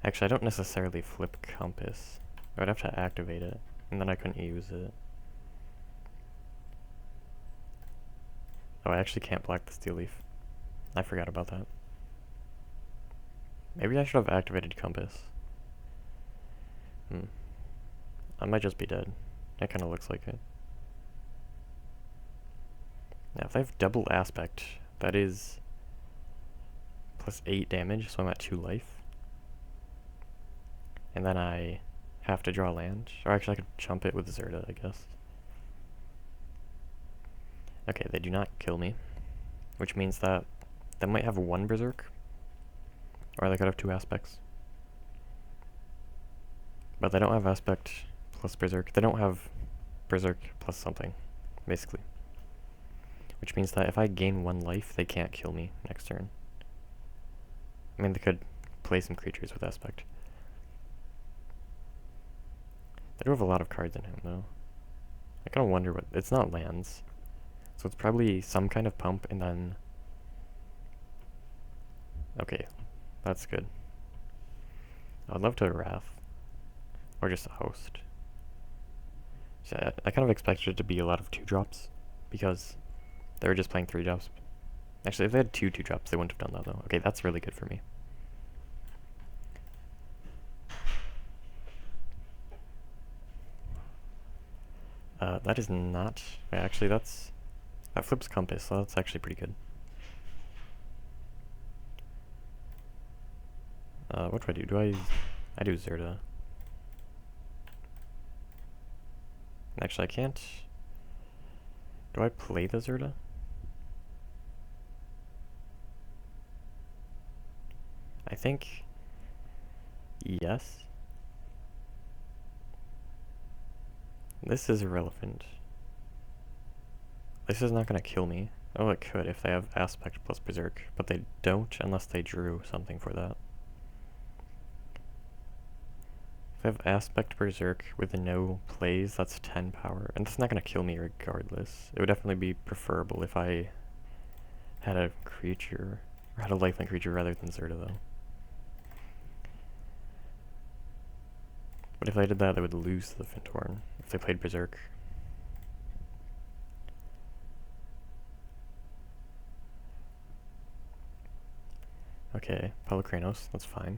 Actually, I don't necessarily flip Compass. I'd have to activate it, and then I couldn't use it. Oh, I actually can't block the Steel Leaf. I forgot about that. Maybe I should have activated Compass. I might just be dead. It kind of looks like it. Now, if I have double Aspect, that is plus 8 damage, so I'm at 2 life. And then I have to draw land. Or actually, I could chump it with Zerda, I guess. Okay, they do not kill me, which means that they might have 1 Berserk. Or they could have 2 aspects. But they don't have aspect plus berserk. They don't have berserk plus something, basically. Which means that if I gain 1 life, they can't kill me next turn. I mean, they could play some creatures with aspect. They do have a lot of cards in him, though. I kind of wonder what... It's not lands. So it's probably some kind of pump, and then... Okay, that's good. I'd love to Wrath. Or just a Host. So I kind of expected it to be a lot of 2-drops, because they were just playing 3-drops. Actually, if they had 2-2-drops, they wouldn't have done that, though. Okay, that's really good for me. That is not... Wait, actually, that's... That flips Compass, so that's actually pretty good. What do I do? I do Zerta. Actually, I can't... Do I play the Zerta? I think... Yes. This is irrelevant. This is not gonna kill me. Oh, it could if they have Aspect plus Berserk, but they don't unless they drew something for that. If I have Aspect Berserk with no plays, that's 10 power, and it's not gonna kill me regardless. It would definitely be preferable if I had a creature, or had a lifelink creature rather than Zerta, though. But if I did that, they would lose the Fintorn if they played Berserk. Okay, Pelikranos, that's fine.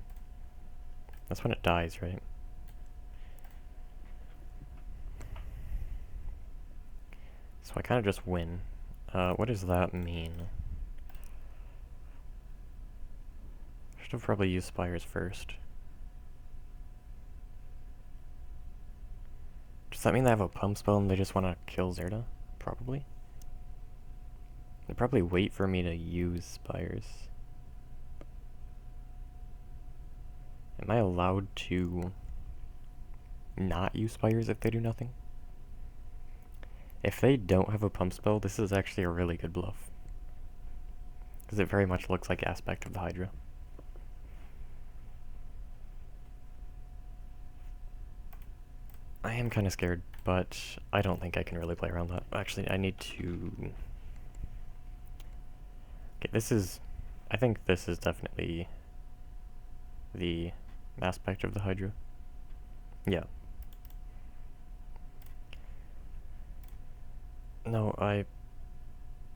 That's when it dies, right? So I kind of just win. What does that mean? Should have probably used Spires first. Does that mean they have a pump spell and they just want to kill Zerta? Probably. They probably wait for me to use Spires. Am I allowed to not use Spires if they do nothing? If they don't have a pump spell, this is actually a really good bluff. Because it very much looks like Aspect of the Hydra. I am kind of scared, but I don't think I can really play around that. Actually, I need to... Okay, this is... I think this is definitely the Aspect of the Hydra. Yeah. No, I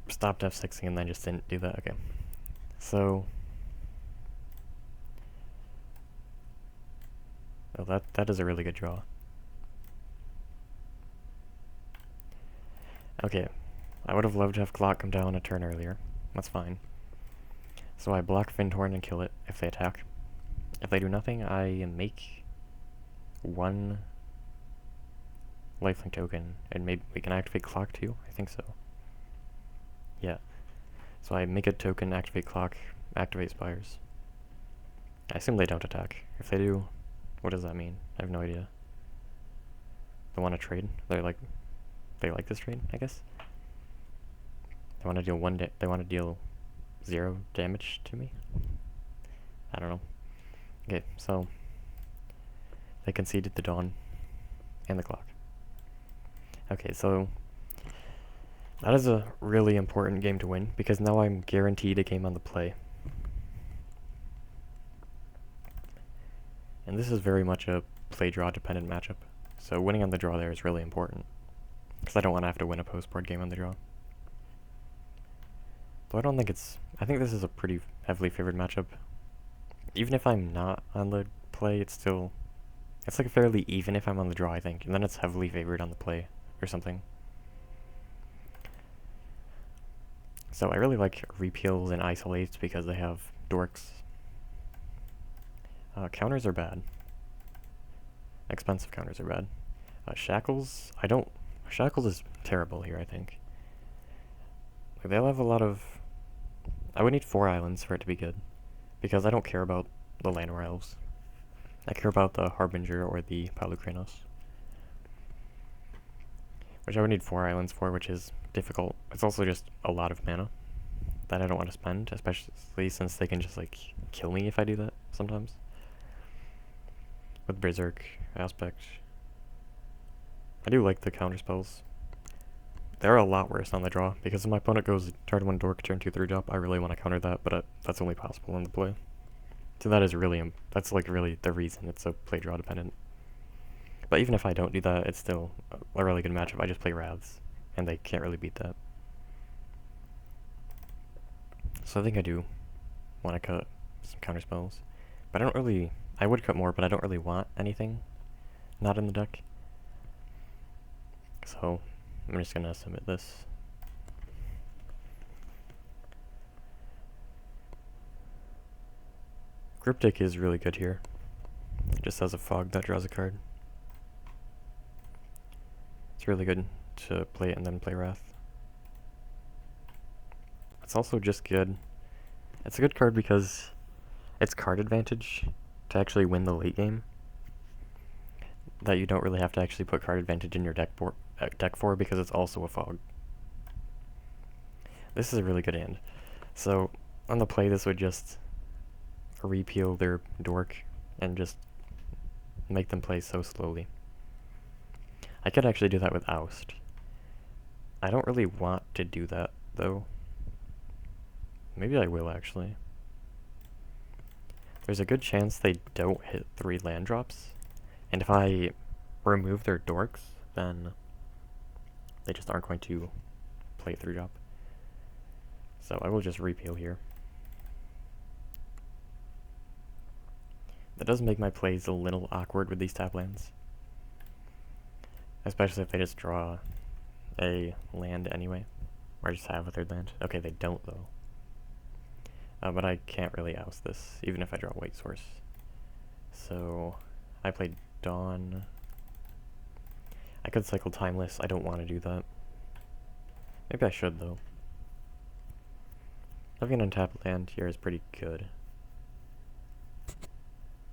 stopped F6ing and then just didn't do that. Okay. So... Oh, that is a really good draw. Okay, I would have loved to have Clock come down a turn earlier. That's fine. So I block Fintorn and kill it if they attack. If they do nothing, I make 1 lifelink token, and maybe we can activate Clock too? I think so. Yeah. So I make a token, activate Clock, activate Spires. I assume they don't attack. If they do, what does that mean? I have no idea. They want to trade? They like this trade, I guess. They want to deal they want to deal 0 damage to me. I don't know. Okay, so they conceded the Dawn and the Clock. Okay, so that is a really important game to win because now I'm guaranteed a game on the play. And this is very much a play-draw dependent matchup. So winning on the draw there is really important. Because I don't want to have to win a post-board game on the draw. Though I don't think it's... I think this is a pretty heavily favored matchup. Even if I'm not on the play, it's still... It's like fairly even if I'm on the draw, I think. And then it's heavily favored on the play, or something. So I really like repeals and isolates because they have dorks. Counters are bad. Expensive counters are bad. Shackles, I don't... Shackles is terrible here, I think. Like, they'll have a lot of... I would need 4 islands for it to be good. because I don't care about the Llanowar Elves. I care about the Harbinger or the Palukranos, which I would need 4 islands for, which is difficult. It's also just a lot of mana that I don't want to spend, especially since they can just, like, kill me if I do that sometimes. With Berserk Aspect. I do like the counter spells. They're a lot worse on the draw, because if my opponent goes turn 1 Dork, turn 2 3 drop, I really want to counter that, but that's only possible in the play. So that is really, that's like really the reason it's so play draw dependent. But even if I don't do that, it's still a really good matchup. I just play Wraths, and they can't really beat that. So I think I do want to cut some counter spells. But I don't really, I would cut more, but I don't really want anything not in the deck. So I'm just gonna submit this. Cryptic is really good here. It just has a fog that draws a card. It's really good to play it and then play Wrath. It's also just good. It's a good card because it's card advantage to actually win the late game. That you don't really have to actually put card advantage in your deck for because it's also a fog. This is a really good hand. So on the play, this would just repeal their Dork and just make them play so slowly. I could actually do that with Oust. I don't really want to do that, though. Maybe I will, actually. There's a good chance they don't hit 3 land drops, and if I remove their Dorks, then they just aren't going to play 3 drop. So I will just repeal here. That does make my plays a little awkward with these tap lands. Especially if they just draw a land anyway. Or just have a 3rd land. Okay, they don't though. But I can't really oust this, even if I draw White Source. So I played Dawn. I could cycle Timeless. I don't want to do that. Maybe I should though. Having an untapped land here is pretty good.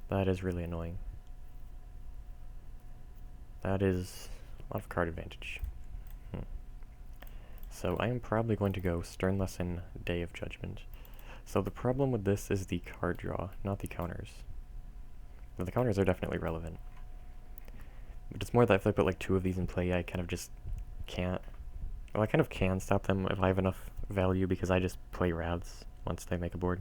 That is really annoying. That is a lot of card advantage. So I am probably going to go Stern Lesson, Day of Judgment. So the problem with this is the card draw, not the counters. Now, the counters are definitely relevant. But it's more that if I put like 2 of these in play, I kind of just can't. Well, I kind of can stop them if I have enough value because I just play Wraths once they make a board.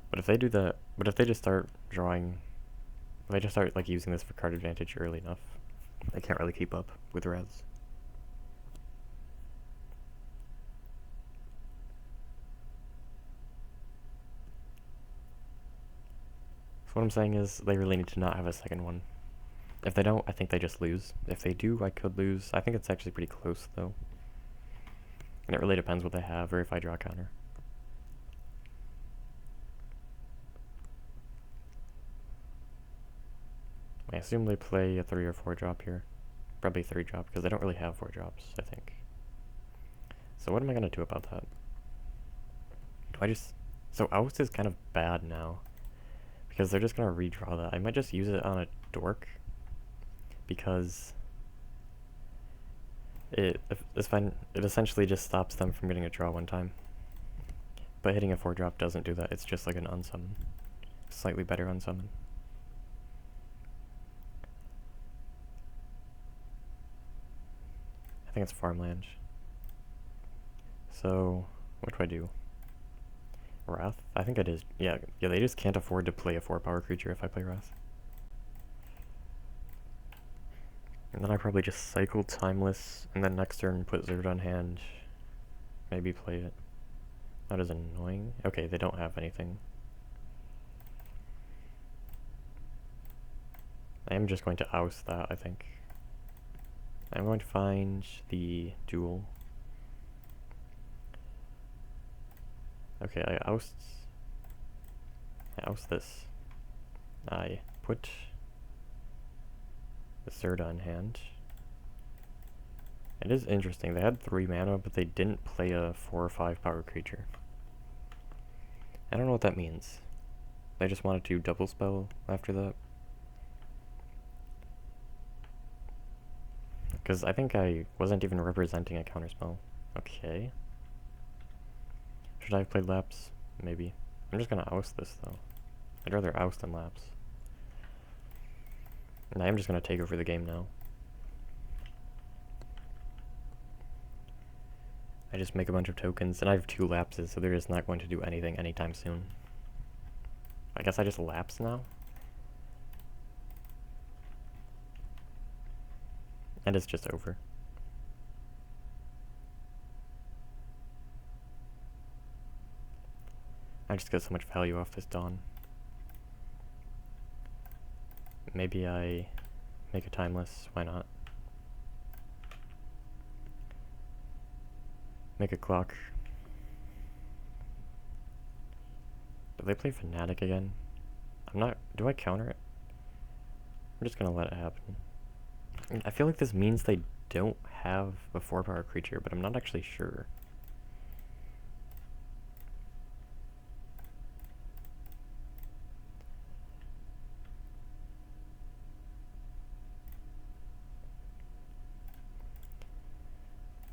But if they do that, but if they just start drawing, if I just start like using this for card advantage early enough, I can't really keep up with Wraths. So what I'm saying is they really need to not have a second one. If they don't, I think they just lose. If they do, I could lose. I think it's actually pretty close though. And it really depends what they have or if I draw a counter. I assume they play a 3 or 4 drop here. Probably 3 drop, because they don't really have 4 drops, I think. So what am I going to do about that? Do I just... So Oust is kind of bad now. Because they're just going to redraw that. I might just use it on a Dork. Because... It essentially just stops them from getting a draw one time. But hitting a 4 drop doesn't do that. It's just like an unsummon. Slightly better unsummon. I think it's farmland. So, what do I do? Wrath? I think it is. Yeah, they just can't afford to play a 4-power creature if I play Wrath. And then I probably just cycle Timeless, and then next turn put Zerd on hand. Maybe play it. That is annoying. Okay, they don't have anything. I am just going to oust that, I think. I'm going to find the duel. Okay, I oust this. I put the Zerda in hand. It is interesting, they had 3 mana, but they didn't play a 4 or 5 power creature. I don't know what that means. They just wanted to double spell after that. Because I think I wasn't even representing a counterspell. Okay. Should I have played Lapse? Maybe. I'm just gonna oust this though. I'd rather oust than Lapse. And I am just gonna take over the game now. I just make a bunch of tokens, and I have 2 lapses, so they're just not going to do anything anytime soon. I guess I just lapse now? And it's just over. I just get so much value off this Dawn. Maybe I make a timeless, why not? Make a clock. Do they play Fnatic again? Do I counter it? I'm just gonna let it happen. I feel like this means they don't have a 4-power creature, but I'm not actually sure.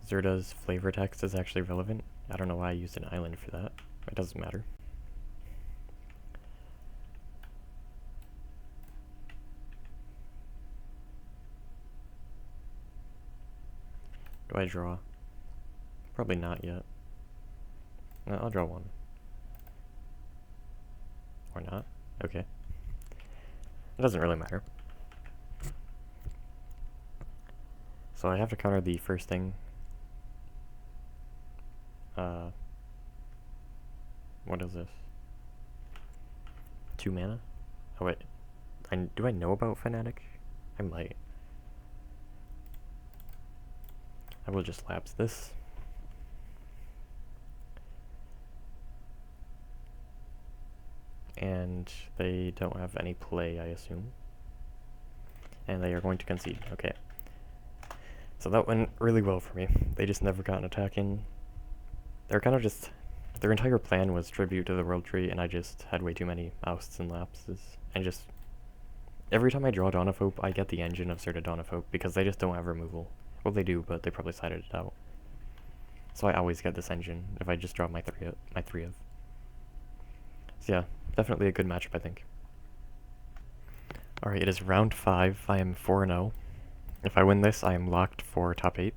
Zerda's flavor text is actually relevant. I don't know why I used an island for that. It doesn't matter. Do I draw? Probably not yet. No, I'll draw one. Or not. Okay. It doesn't really matter. So I have to counter the first thing. What is this? 2 mana? Oh wait. Do I know about Fnatic? I might. I will just lapse this. And they don't have any play, I assume. And they are going to concede. Okay. So that went really well for me. They just never got an attack in. They're kind of just... Their entire plan was tribute to the World Tree, and I just had way too many ousts and lapses. And just... Every time I draw Dawn of Hope, I get the engine of Zerda Dawn of Hope, because they just don't have removal. Well, they do, but they probably sided it out. So I always get this engine if I just draw my 3 of. So yeah, definitely a good matchup, I think. Alright, it is round 5. I am 4-0. If I win this, I am locked for top 8.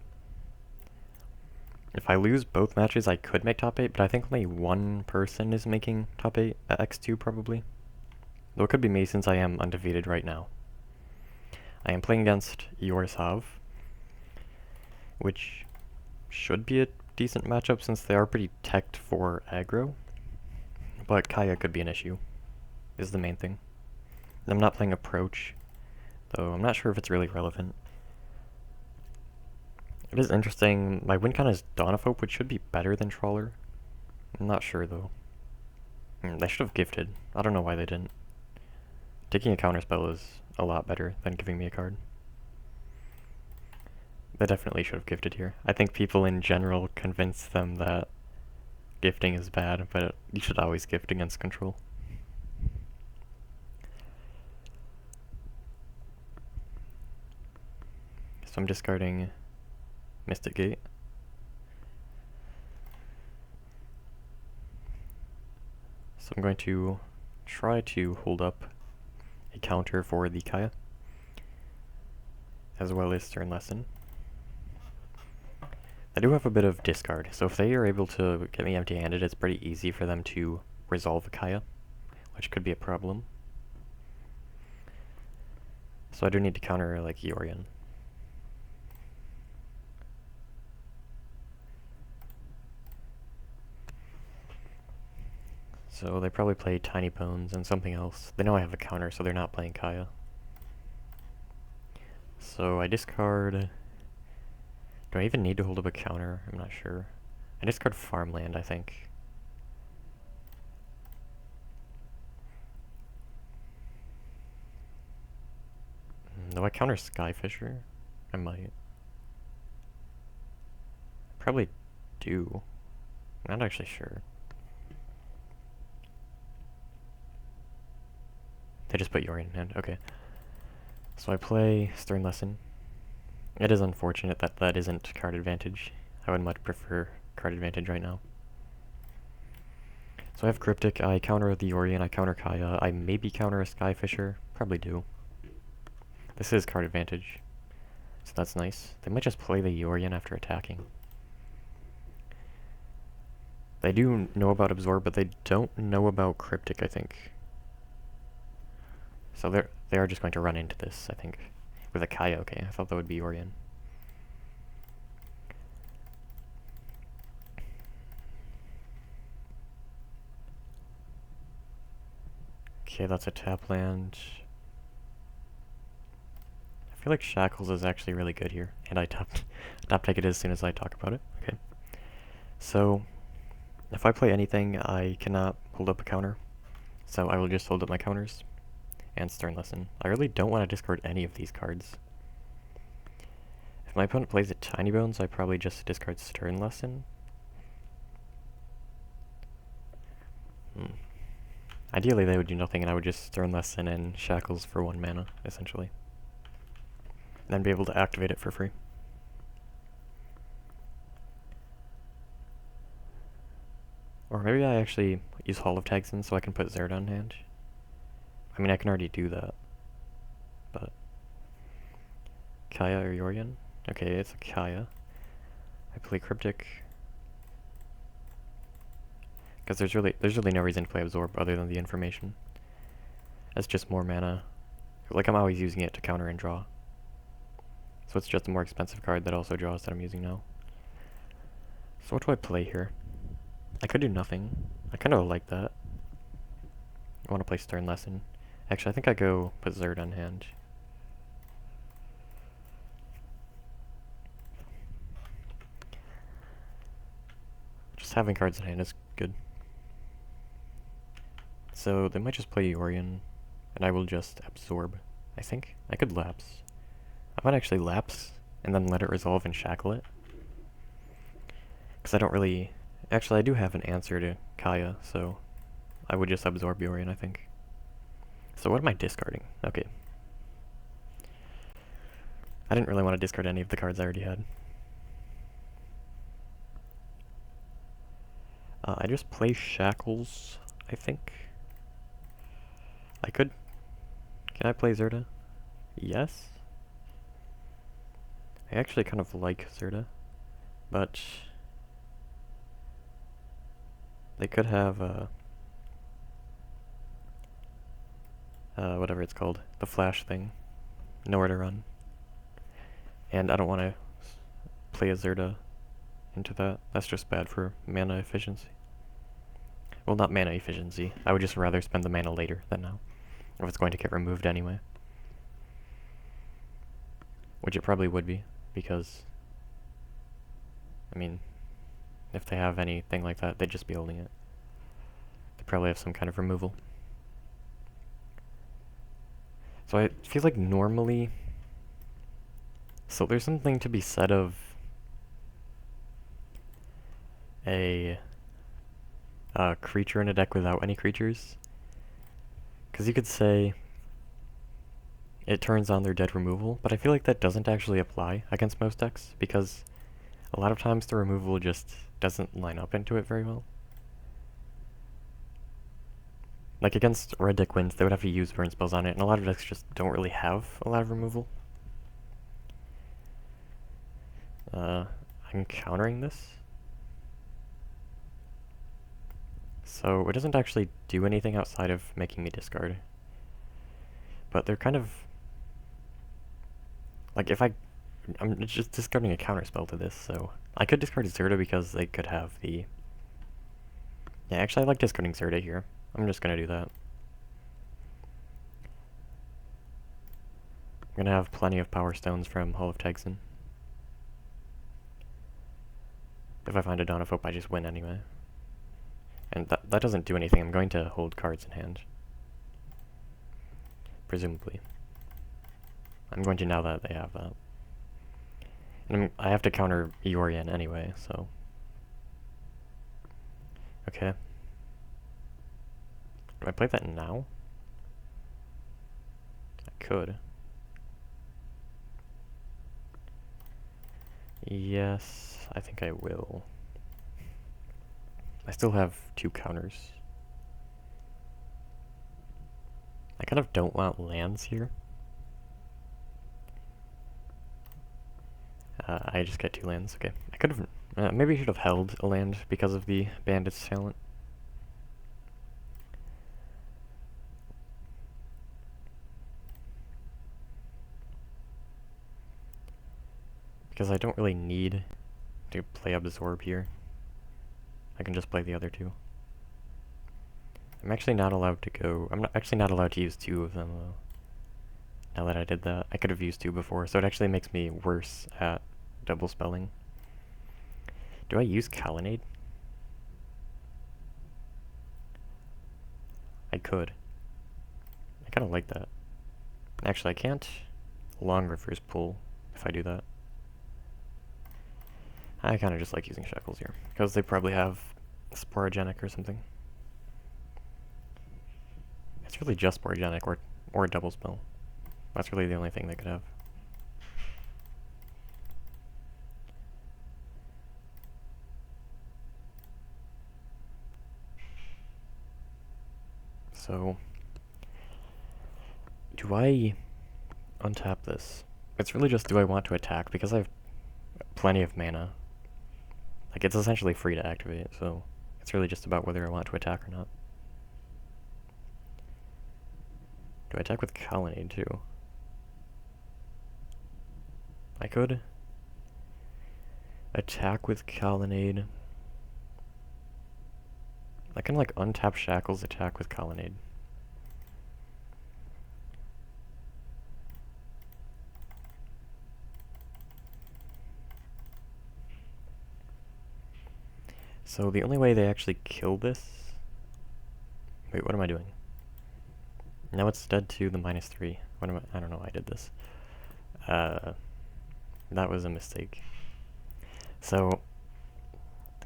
If I lose both matches, I could make top 8, but I think only one person is making top 8 at X2 probably. Though it could be me since I am undefeated right now. I am playing against Yorzhov, which should be a decent matchup since they are pretty teched for aggro. But Kaya could be an issue, is the main thing. I'm not playing Approach, though I'm not sure if it's really relevant. It is interesting, my win count is Dawn of Hope, which should be better than Trawler. I'm not sure though. They should have gifted. I don't know why they didn't. Taking a counterspell is a lot better than giving me a card. They definitely should have gifted here. I think people in general convince them that gifting is bad, but you should always gift against control. So I'm discarding Mystic Gate. So I'm going to try to hold up a counter for the Kaya, as well as Stern Lesson. I do have a bit of discard, so if they are able to get me empty-handed, it's pretty easy for them to resolve a Kaya, which could be a problem. So I do need to counter, like, Yorion. So they probably play Tiny Bones and something else. They know I have a counter, so they're not playing Kaya. So I discard... Do I even need to hold up a counter? I'm not sure. I discard Farmland, I think. Do I counter Skyfisher? I might. Probably do. I'm not actually sure. They just put Yorion in hand. Okay. So I play Stern Lesson. It is unfortunate that that isn't card advantage. I would much prefer card advantage right now. So I have Cryptic, I counter the Yorion, I counter Kaya, I maybe counter a Skyfisher. Probably do. This is card advantage. So that's nice. They might just play the Yorion after attacking. They do know about Absorb, but they don't know about Cryptic, I think. So they are just going to run into this, I think. With a Kaya, okay. I thought that would be Yorion. Okay, that's a tap land. I feel like Shackles is actually really good here, and I top take it as soon as I talk about it. Okay. So, if I play anything, I cannot hold up a counter. So I will just hold up my counters and Stern Lesson. I really don't want to discard any of these cards. If my opponent plays a Tiny Bones, I probably just discard Stern Lesson. Ideally, they would do nothing, and I would just Stern Lesson and Shackles for 1 mana, essentially. And then be able to activate it for free. Or maybe I actually use Hall of Taxon so I can put Zerda on hand. I mean, I can already do that. But Kaya or Yorion? Okay, it's a Kaya. I play Cryptic. Because there's really no reason to play Absorb other than the information. That's just more mana. Like, I'm always using it to counter and draw. So it's just a more expensive card that also draws that I'm using now. So what do I play here? I could do nothing. I kind of like that. I want to play Stern Lesson. Actually, I think I go put Zerd on hand. Just having cards in hand is good. So they might just play Yorion, and I will just absorb, I think. I could lapse. I might actually lapse, and then let it resolve and shackle it. Because I don't really... Actually, I do have an answer to Kaya, so I would just absorb Yorion, I think. So what am I discarding? Okay. I didn't really want to discard any of the cards I already had. I just play Shackles, I think. I could. Can I play Zerda? Yes. I actually kind of like Zerda, but they could have whatever it's called, the flash thing, nowhere to run. And I don't want to play a Zerda into that. That's just bad for mana efficiency. Well, not mana efficiency. I would just rather spend the mana later than now, if it's going to get removed anyway. Which it probably would be, because, I mean, if they have anything like that, they'd just be holding it. They probably have some kind of removal. So I feel like normally... So there's something to be said of a creature in a deck without any creatures. Because you could say it turns on their dead removal, but I feel like that doesn't actually apply against most decks, because a lot of times the removal just doesn't line up into it very well. Like against red deck wins, they would have to use burn spells on it, and a lot of decks just don't really have a lot of removal. I'm countering this. So it doesn't actually do anything outside of making me discard. But they're kind of... Like I'm just discarding a counter spell to this, so... I could discard Zerda because they could have the... Yeah, actually I like discarding Zerda here. I'm just gonna do that. I'm gonna have plenty of Power Stones from Hall of Taxon. If I find a Dawn of Hope, I just win anyway. And that doesn't do anything. I'm going to hold cards in hand. Presumably. I'm going to now that they have that. And I have to counter Yorion anyway, so... Okay. Do I play that now? could. Yes, I think I will. I still have 2 counters. I kind of don't want lands here. I just get 2 lands. Okay. I could have... maybe I should have held a land because of the Bandit's talent. Because I don't really need to play Absorb here. I can just play the other 2. I'm actually not allowed to go... I'm actually not allowed to use 2 of them, though. Now that I did that, I could have used 2 before, so it actually makes me worse at double spelling. Do I use Colonnade? I could. I kind of like that. Actually, I can't long reverse pull if I do that. I kind of just like using Shackles here, because they probably have Sporogenic or something. It's really just Sporogenic or double spell. That's really the only thing they could have. So, do I untap this? It's really just, do I want to attack? Because I have plenty of mana. Like, it's essentially free to activate, so it's really just about whether I want to attack or not. Do I attack with Colonnade, too? I could attack with Colonnade. I can, like, untap Shackles, attack with Colonnade. So the only way they actually kill this... Wait, what am I doing? Now it's dead to the -3. What am I don't know why I did this. That was a mistake. So,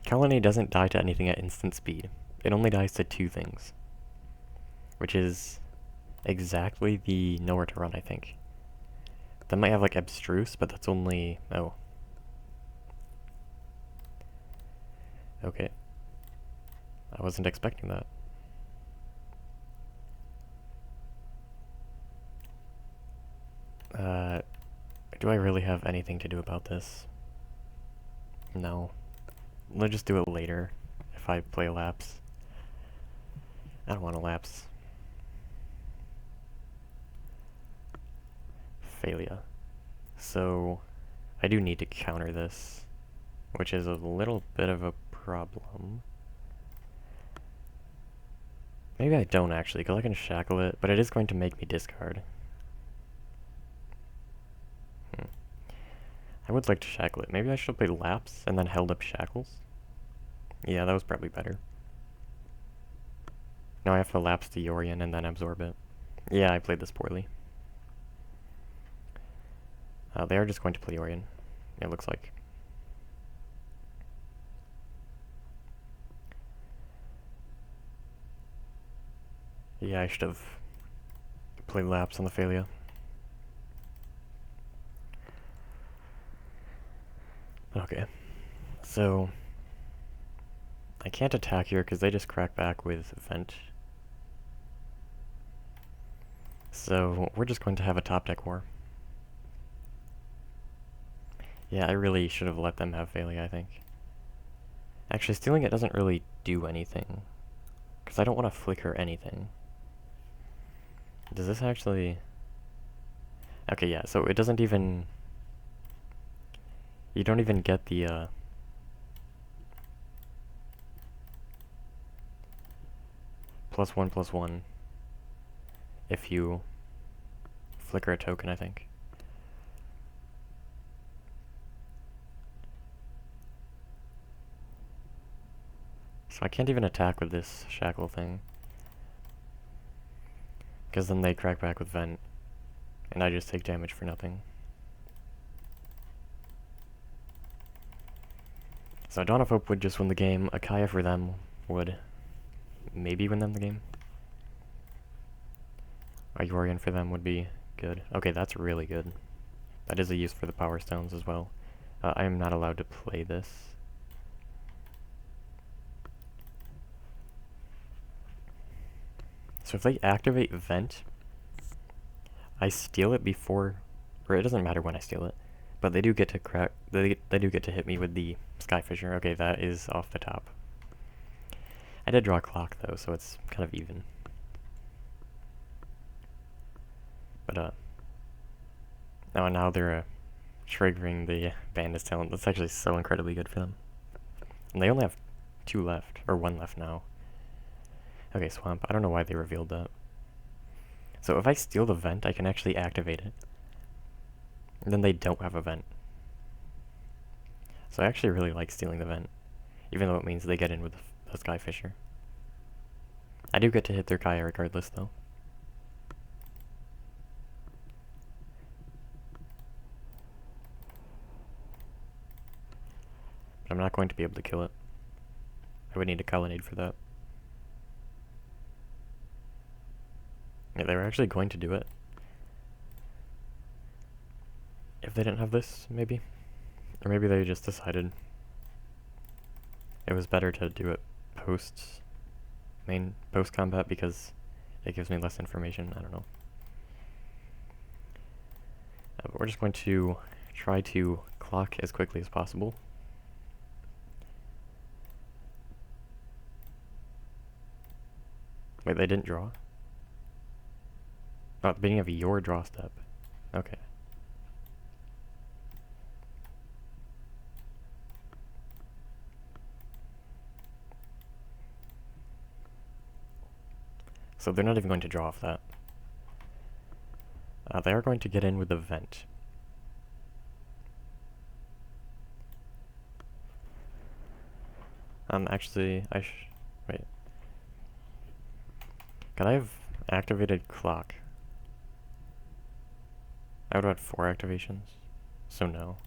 Colonnade doesn't die to anything at instant speed. It only dies to 2 things. Which is exactly the nowhere to run, I think. That might have, like, Abstruse, but that's only... Oh. Okay. I wasn't expecting that. Do I really have anything to do about this? No. Let's just do it later, if I play a Lapse. I don't want a Lapse. Failure. So, I do need to counter this, which is a little bit of a problem. Maybe I don't actually, because I can shackle it, but it is going to make me discard. I would like to shackle it. Maybe I should have played Lapse and then held up Shackles. Yeah, that was probably better. Now I have to Lapse the Yorion and then absorb it. Yeah, I played this poorly. They are just going to play Yorion, it looks like. Yeah, I should have played Lapse on the Failure. Okay, so I can't attack here because they just crack back with Vent. So we're just going to have a top deck war. Yeah, I really should have let them have Failure, I think. Actually, stealing it doesn't really do anything, because I don't want to flicker anything. Does this actually... Okay, yeah, so it doesn't even... You don't even get the, +1/+1 if you flicker a token, I think. So I can't even attack with this shackle thing, because then they crack back with Vent, and I just take damage for nothing. So Dawn of Hope would just win the game. Akaya for them would maybe win them the game. A Yorion for them would be good. Okay, that's really good. That is a use for the power stones as well. I am not allowed to play this. So if they activate Vent, I steal it before, or it doesn't matter when I steal it, but they do get to crack. They do get to hit me with the Skyfisher. Okay, that is off the top. I did draw a clock though, so it's kind of even. But now they're triggering the Bandit's talent. That's actually so incredibly good for them. And they only have 2 left, or 1 left now. Okay, Swamp. I don't know why they revealed that. So if I steal the Vent, I can actually activate it. And then they don't have a Vent. So I actually really like stealing the Vent, even though it means they get in with the Skyfisher. I do get to hit their Kaya regardless, though. But I'm not going to be able to kill it. I would need a Colonnade for that. Yeah, they were actually going to do it. If they didn't have this, maybe. Or maybe they just decided it was better to do it post-combat because it gives me less information. I don't know. But we're just going to try to clock as quickly as possible. Wait, they didn't draw? Oh, at the beginning of your draw step. Okay. So they're not even going to draw off that. They are going to get in with the Vent. Actually, wait. Could I have activated Clock? I would have had 4 activations, so no.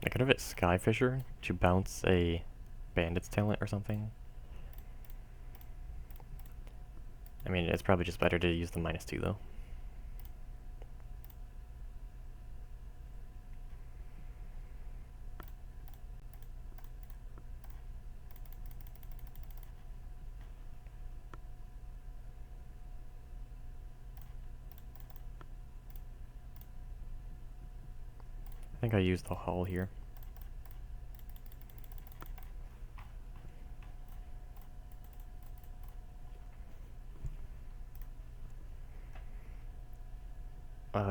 I could have hit Skyfisher to bounce a Bandit's talent or something. I mean, it's probably just better to use the -2 though. I think I used the hull here.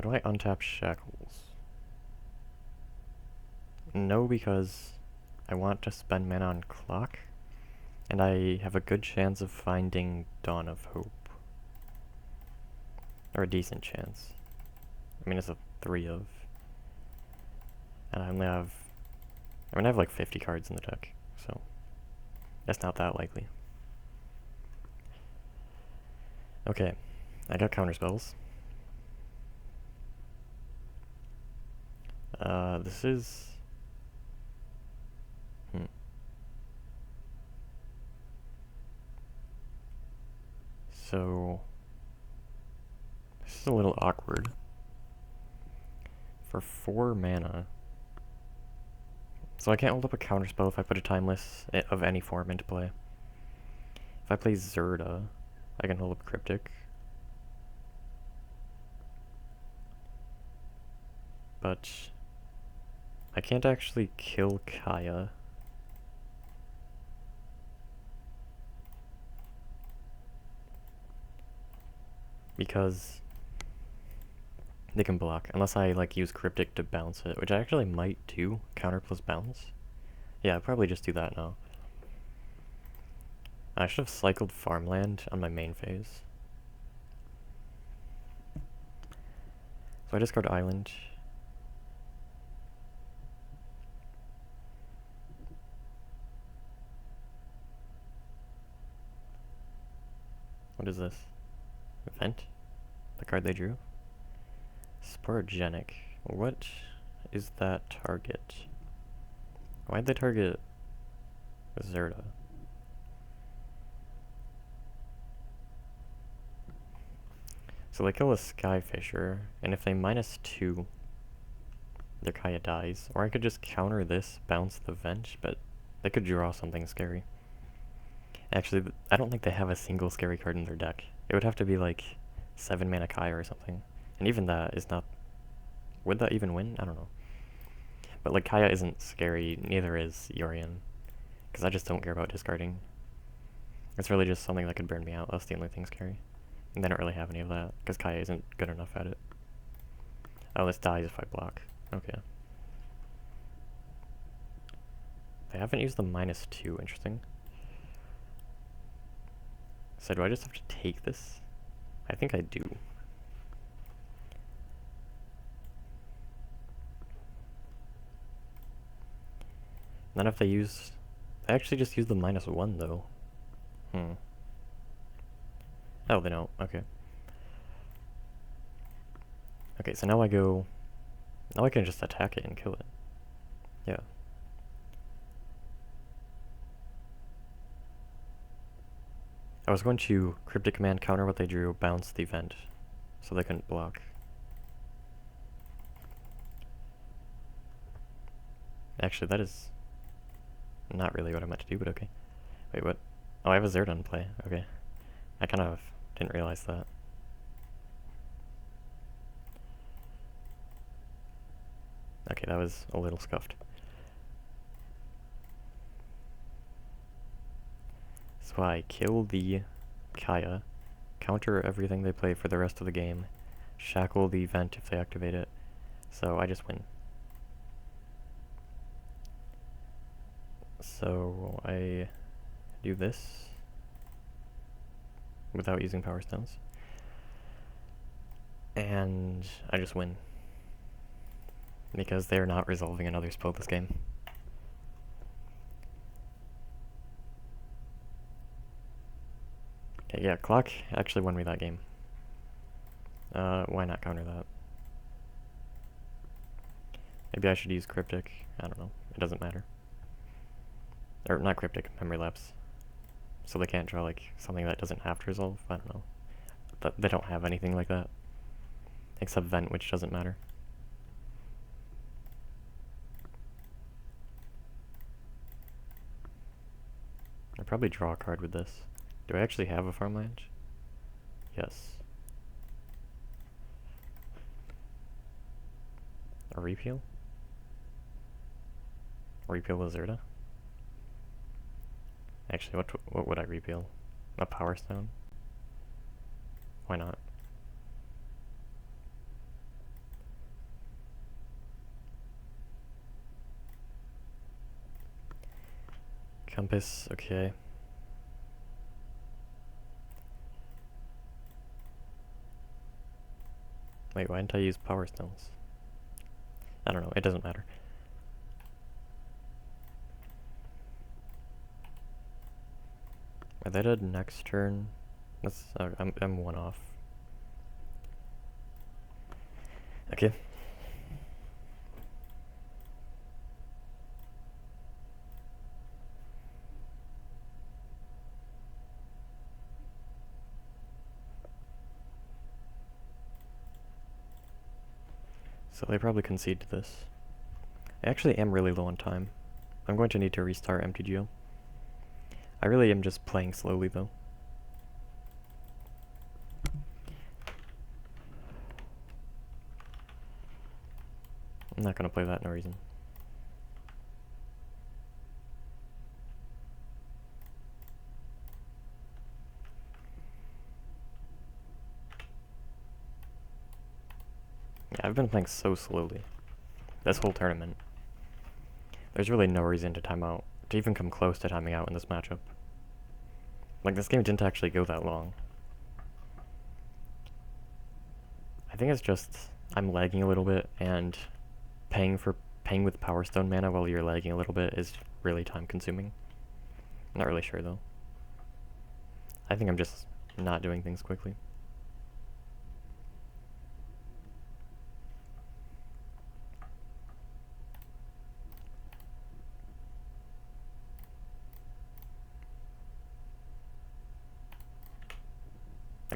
Do I untap Shackles? No, because I want to spend mana on Clock, and I have a good chance of finding Dawn of Hope. Or a decent chance. I mean, it's a 3 of. And I have like 50 cards in the deck, so that's not that likely. Okay, I got counter spells. This is... So... This is a little awkward. For 4 mana... So I can't hold up a counterspell if I put a Timeless of any form into play. If I play Zerda, I can hold up Cryptic. But I can't actually kill Kaya. Because they can block, unless I like use Cryptic to bounce it, which I actually might do. Counter plus bounce. Yeah, I'll probably just do that now. I should have cycled Farmland on my main phase. So I discard Island. What is this? Event? The card they drew? Sporogenic. What is that target? Why'd they target Zerta? So they kill a Skyfisher, and if they -2, their Kaya dies. Or I could just counter this, bounce the Venge, but they could draw something scary. Actually, I don't think they have a single scary card in their deck. It would have to be like 7 mana Kaya or something. And even that is not... Would that even win? I don't know. But like Kaya isn't scary, neither is Yorion. Because I just don't care about discarding. It's really just something that could burn me out. That's the only thing scary. And they don't really have any of that, because Kaya isn't good enough at it. Oh, this dies if I block. Okay. They haven't used the -2, interesting. So do I just have to take this? I think I do. And then if they use... They actually just use the -1 though. Oh, they don't. Okay. Okay, so now I go... Now I can just attack it and kill it. Yeah. I was going to Cryptic Command, counter what they drew, bounce the event, so they couldn't block. Actually, that is not really what I meant to do, but okay. Wait, what? Oh, I have a Zerta in play. Okay. I kind of didn't realize that. Okay, that was a little scuffed. So I kill the Kaya, counter everything they play for the rest of the game, shackle the event if they activate it, so I just win. So I do this without using Power Stones, and I just win. Because they're not resolving another spell this game. Okay, yeah, Clock actually won me that game. Why not counter that? Maybe I should use Cryptic. I don't know. It doesn't matter. Or not Cryptic, Memory Lapse. So they can't draw like something that doesn't have to resolve. I don't know. They don't have anything like that. Except Vent, which doesn't matter. I'll probably draw a card with this. Do I actually have a farmland? Yes. A repeal? Repeal the Zerta? Actually, what would I repeal? A Power Stone? Why not? Compass, okay. Wait, why didn't I use Power Stones? I don't know, it doesn't matter. Are they dead next turn? That's I'm one off. Okay. So they probably concede to this. I actually am really low on time. I'm going to need to restart MTGO. I really am just playing slowly though. I'm not gonna play that, no reason. Yeah, I've been playing so slowly. This whole tournament. There's really no reason to time out, to even come close to timing out in this matchup. Like, this game didn't actually go that long. I think it's just, I'm lagging a little bit, and paying with Power Stone mana while you're lagging a little bit is really time consuming. I'm not really sure though. I think I'm just not doing things quickly.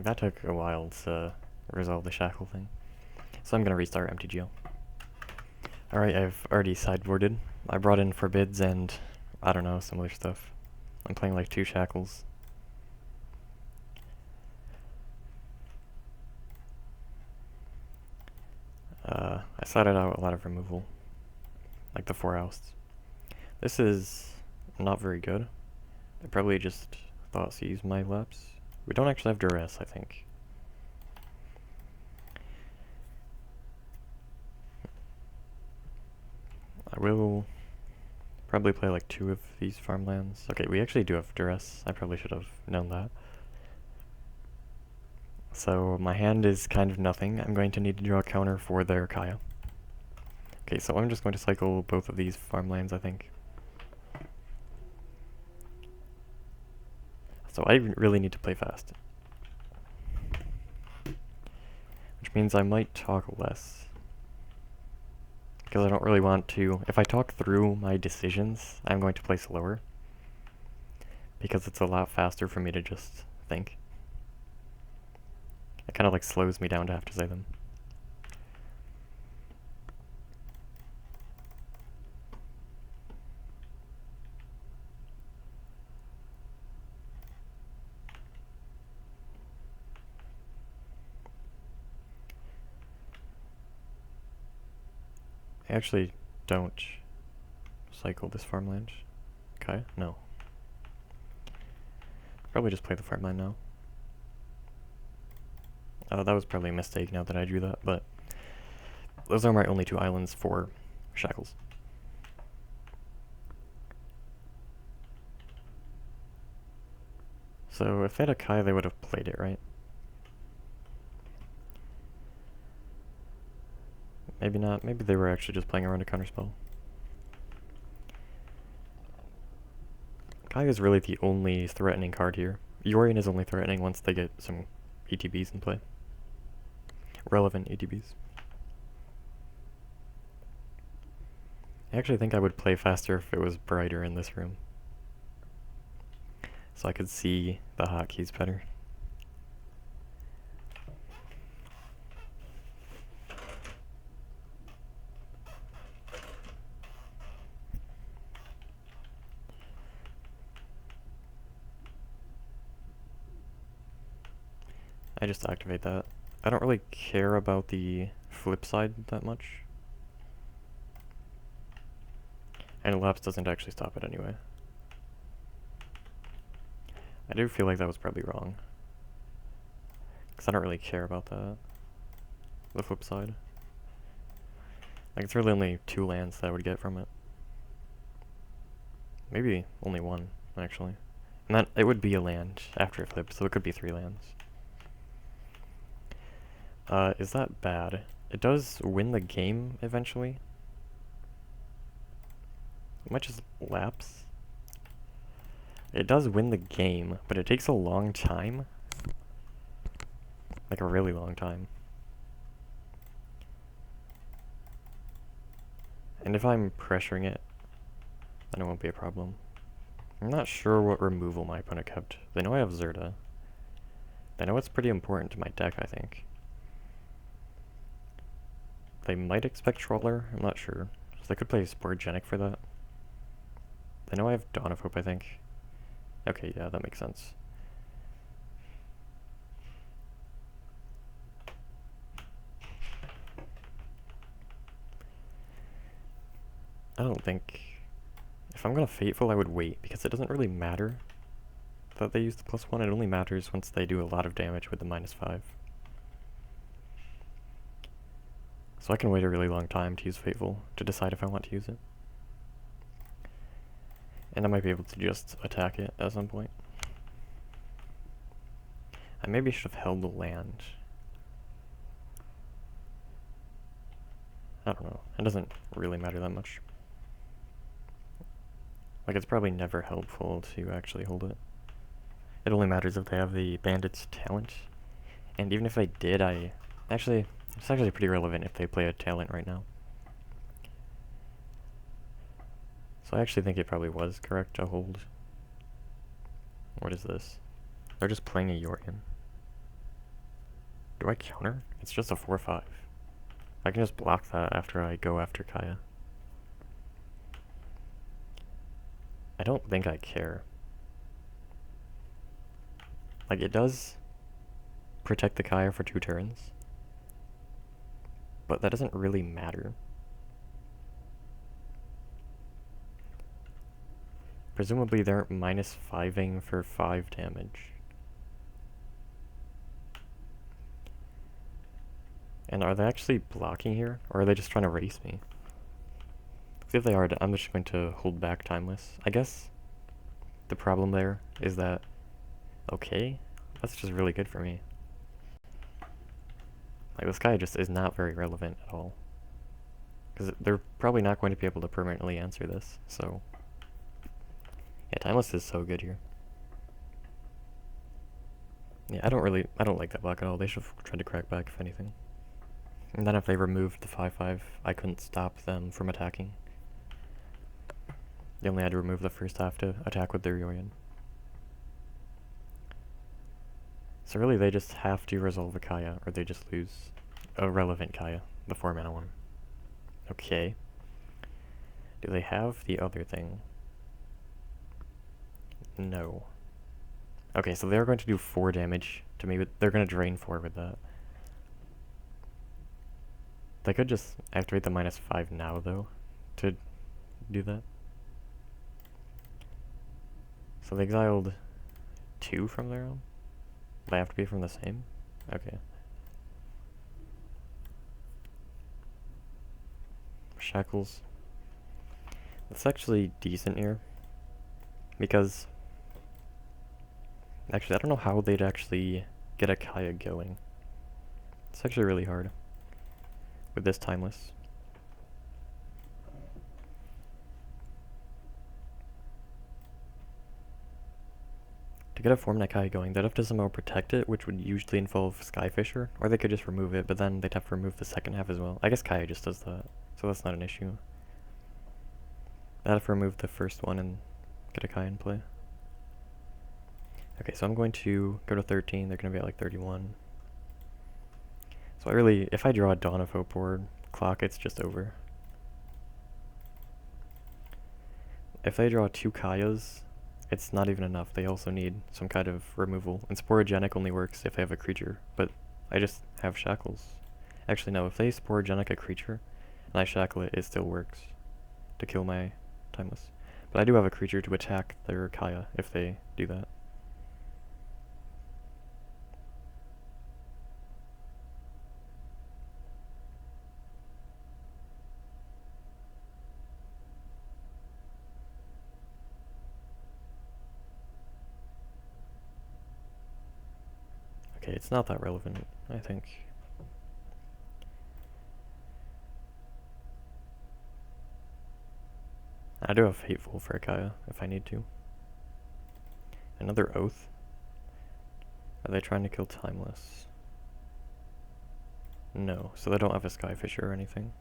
Like, that took a while to resolve the shackle thing. So I'm gonna restart MTGO. Alright, I've already sideboarded. I brought in Forbids and, I don't know, some other stuff. I'm playing like 2 shackles. I sided out a lot of removal. Like the 4 ousts. This is not very good. I probably just thought to use my lapse. We don't actually have duress, I think. I will probably play like 2 of these farmlands. Okay, we actually do have duress. I probably should have known that. So my hand is kind of nothing. I'm going to need to draw a counter for their Kaya. Okay, so I'm just going to cycle both of these farmlands, I think. So I really need to play fast. Which means I might talk less. Because I don't really want to... If I talk through my decisions, I'm going to play slower. Because it's a lot faster for me to just think. It kind of like slows me down to have to say them. I actually don't cycle this farmland. Okay, no. Probably just play the farmland now. That was probably a mistake now that I drew that, but those are my only 2 islands for shackles. So if they had a Kai, they would have played it, right? Maybe not. Maybe they were actually just playing around a counterspell. Kai is really the only threatening card here. Yorion is only threatening once they get some ETBs in play. Relevant ETBs. I actually think I would play faster if it was brighter in this room. So I could see the hotkeys better. I just activate that. I don't really care about the flip side that much. And lapse doesn't actually stop it anyway. I do feel like that was probably wrong. Because I don't really care about that. The flip side. Like, it's really only 2 lands that I would get from it. Maybe only 1, actually. And that, it would be a land after it flipped, so it could be 3 lands. Is that bad? It does win the game eventually. It might just lapse. It does win the game, but it takes a long time. Like a really long time. And if I'm pressuring it, then it won't be a problem. I'm not sure what removal my opponent kept. They know I have Zerta. They know it's pretty important to my deck, I think. They might expect Troller, I'm not sure. So they could play Sporogenic for that. They know I have Dawn of Hope, I think. Okay, yeah, that makes sense. I don't think... If I'm gonna Fateful, I would wait, because it doesn't really matter that they use the +1. It only matters once they do a lot of damage with the -5. So I can wait a really long time to use Fateful to decide if I want to use it. And I might be able to just attack it at some point. I maybe should have held the land. I don't know. It doesn't really matter that much. Like, it's probably never helpful to actually hold it. It only matters if they have the Bandit's talent. And even if they did, Actually, it's actually pretty relevant if they play a talent right now. So I actually think it probably was correct to hold. What is this? They're just playing a Yorion. Do I counter? It's just a 4-5. I can just block that after I go after Kaya. I don't think I care. Like, it does protect the Kaya for 2 turns, but that doesn't really matter. Presumably they're minus 5ing for 5 damage. And are they actually blocking here, or are they just trying to race me? If they are, I'm just going to hold back Timeless. I guess the problem there is that, okay, that's just really good for me. Like, this guy just is not very relevant at all. Because they're probably not going to be able to permanently answer this, so... Yeah, Timeless is so good here. Yeah, I don't like that block at all. They should have tried to crack back, if anything. And then if they removed the 5-5, I couldn't stop them from attacking. They only had to remove the first half to attack with their Yorion. So really they just have to resolve a Kaya, or they just lose a relevant Kaya, the 4-mana one. Okay. Do they have the other thing? No. Okay, so they're going to do 4 damage to me, but they're going to drain 4 with that. They could just activate the -5 now, though, to do that. So they exiled 2 from their own? They have to be from the same? Okay. Shackles. That's actually decent here. Because... Actually, I don't know how they'd actually get a Kaya going. It's actually really hard. With this Timeless. To get a Formnet Kaya going, they'd have to somehow protect it, which would usually involve Skyfisher, or they could just remove it, but then they'd have to remove the second half as well. I guess Kaya just does that, so that's not an issue. I'd have to remove the first one and get a Kaya in play. Okay, so I'm going to go to 13, they're going to be at like 31. So I really, if I draw a Dawn of Hope board clock, it's just over. If they draw 2 Kayas, it's not even enough. They also need some kind of removal. And Sporogenic only works if they have a creature, but I just have Shackles. Actually, no, if they Sporogenic a creature, and I Shackle it, it still works to kill my Timeless. But I do have a creature to attack their Kaya if they do that. Okay, it's not that relevant, I think. I do have Fateful for a Kaya, if I need to. Another Oath? Are they trying to kill Timeless? No, so they don't have a Skyfisher or anything.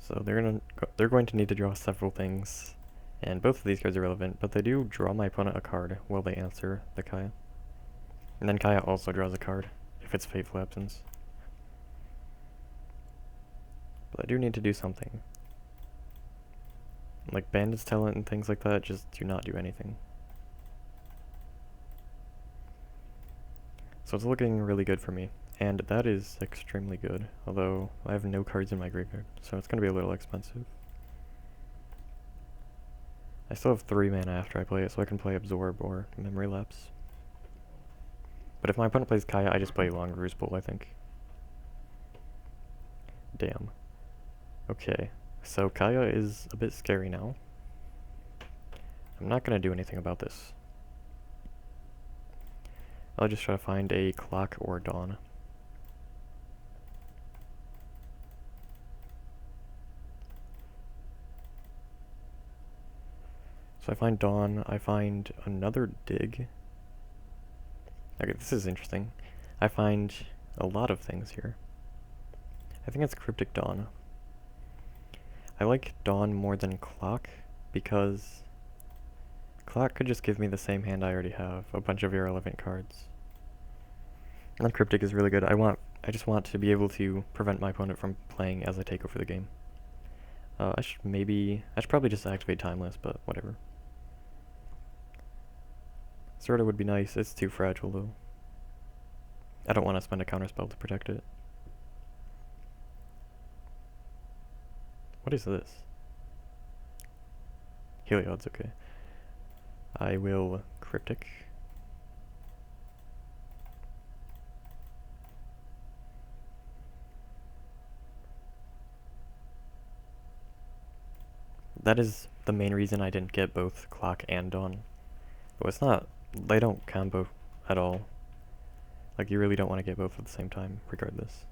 So they're going to need to draw several things, and both of these cards are relevant, but they do draw my opponent a card while they answer the Kaya. And then Kaya also draws a card, if it's Fateful Absence. But I do need to do something. Like Bandit's Talent and things like that just do not do anything. So it's looking really good for me. And that is extremely good, although I have no cards in my graveyard, so it's going to be a little expensive. I still have 3 mana after I play it, so I can play Absorb or Memory Lapse. But if my opponent plays Kaya, I just play Long Crucible, I think. Damn. Okay, so Kaya is a bit scary now. I'm not going to do anything about this. I'll just try to find a Clock or Dawn. So I find Dawn, I find another Dig. Okay, this is interesting. I find a lot of things here. I think it's Cryptic Dawn. I like Dawn more than Clock because Clock could just give me the same hand I already have, a bunch of irrelevant cards. And Cryptic is really good. I just want to be able to prevent my opponent from playing as I take over the game. I should probably just activate Timeless, but whatever. Sorta would be nice. It's too fragile though. I don't want to spend a counterspell to protect it. What is this? Heliod's, okay. I will Cryptic. That is the main reason I didn't get both Clock and Dawn. But it's not, they don't combo at all. Like, you really don't want to get both at the same time, regardless.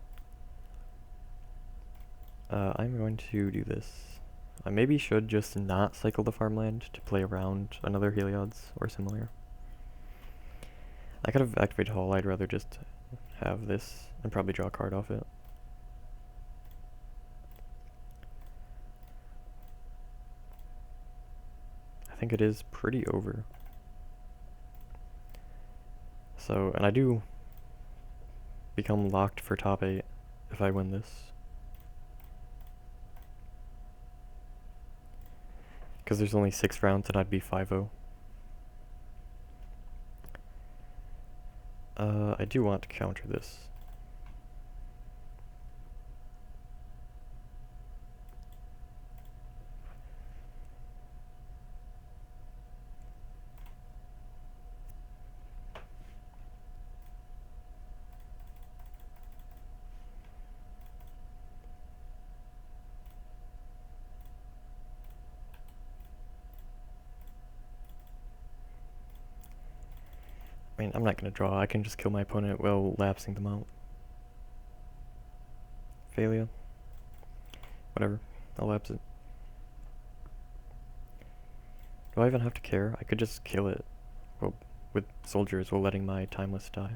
I'm going to do this. I maybe should just not cycle the farmland to play around another Heliod's or similar. I could have activated Hull. I'd rather just have this and probably draw a card off it. I think it is pretty over. So, and I do become locked for top 8 if I win this. Because there's only 6 rounds and I'd be 5-0. I do want to counter this. I mean, I'm not gonna draw. I can just kill my opponent while lapsing them out. Failure. Whatever. I'll lapse it. Do I even have to care? I could just kill it with soldiers while letting my Timeless die.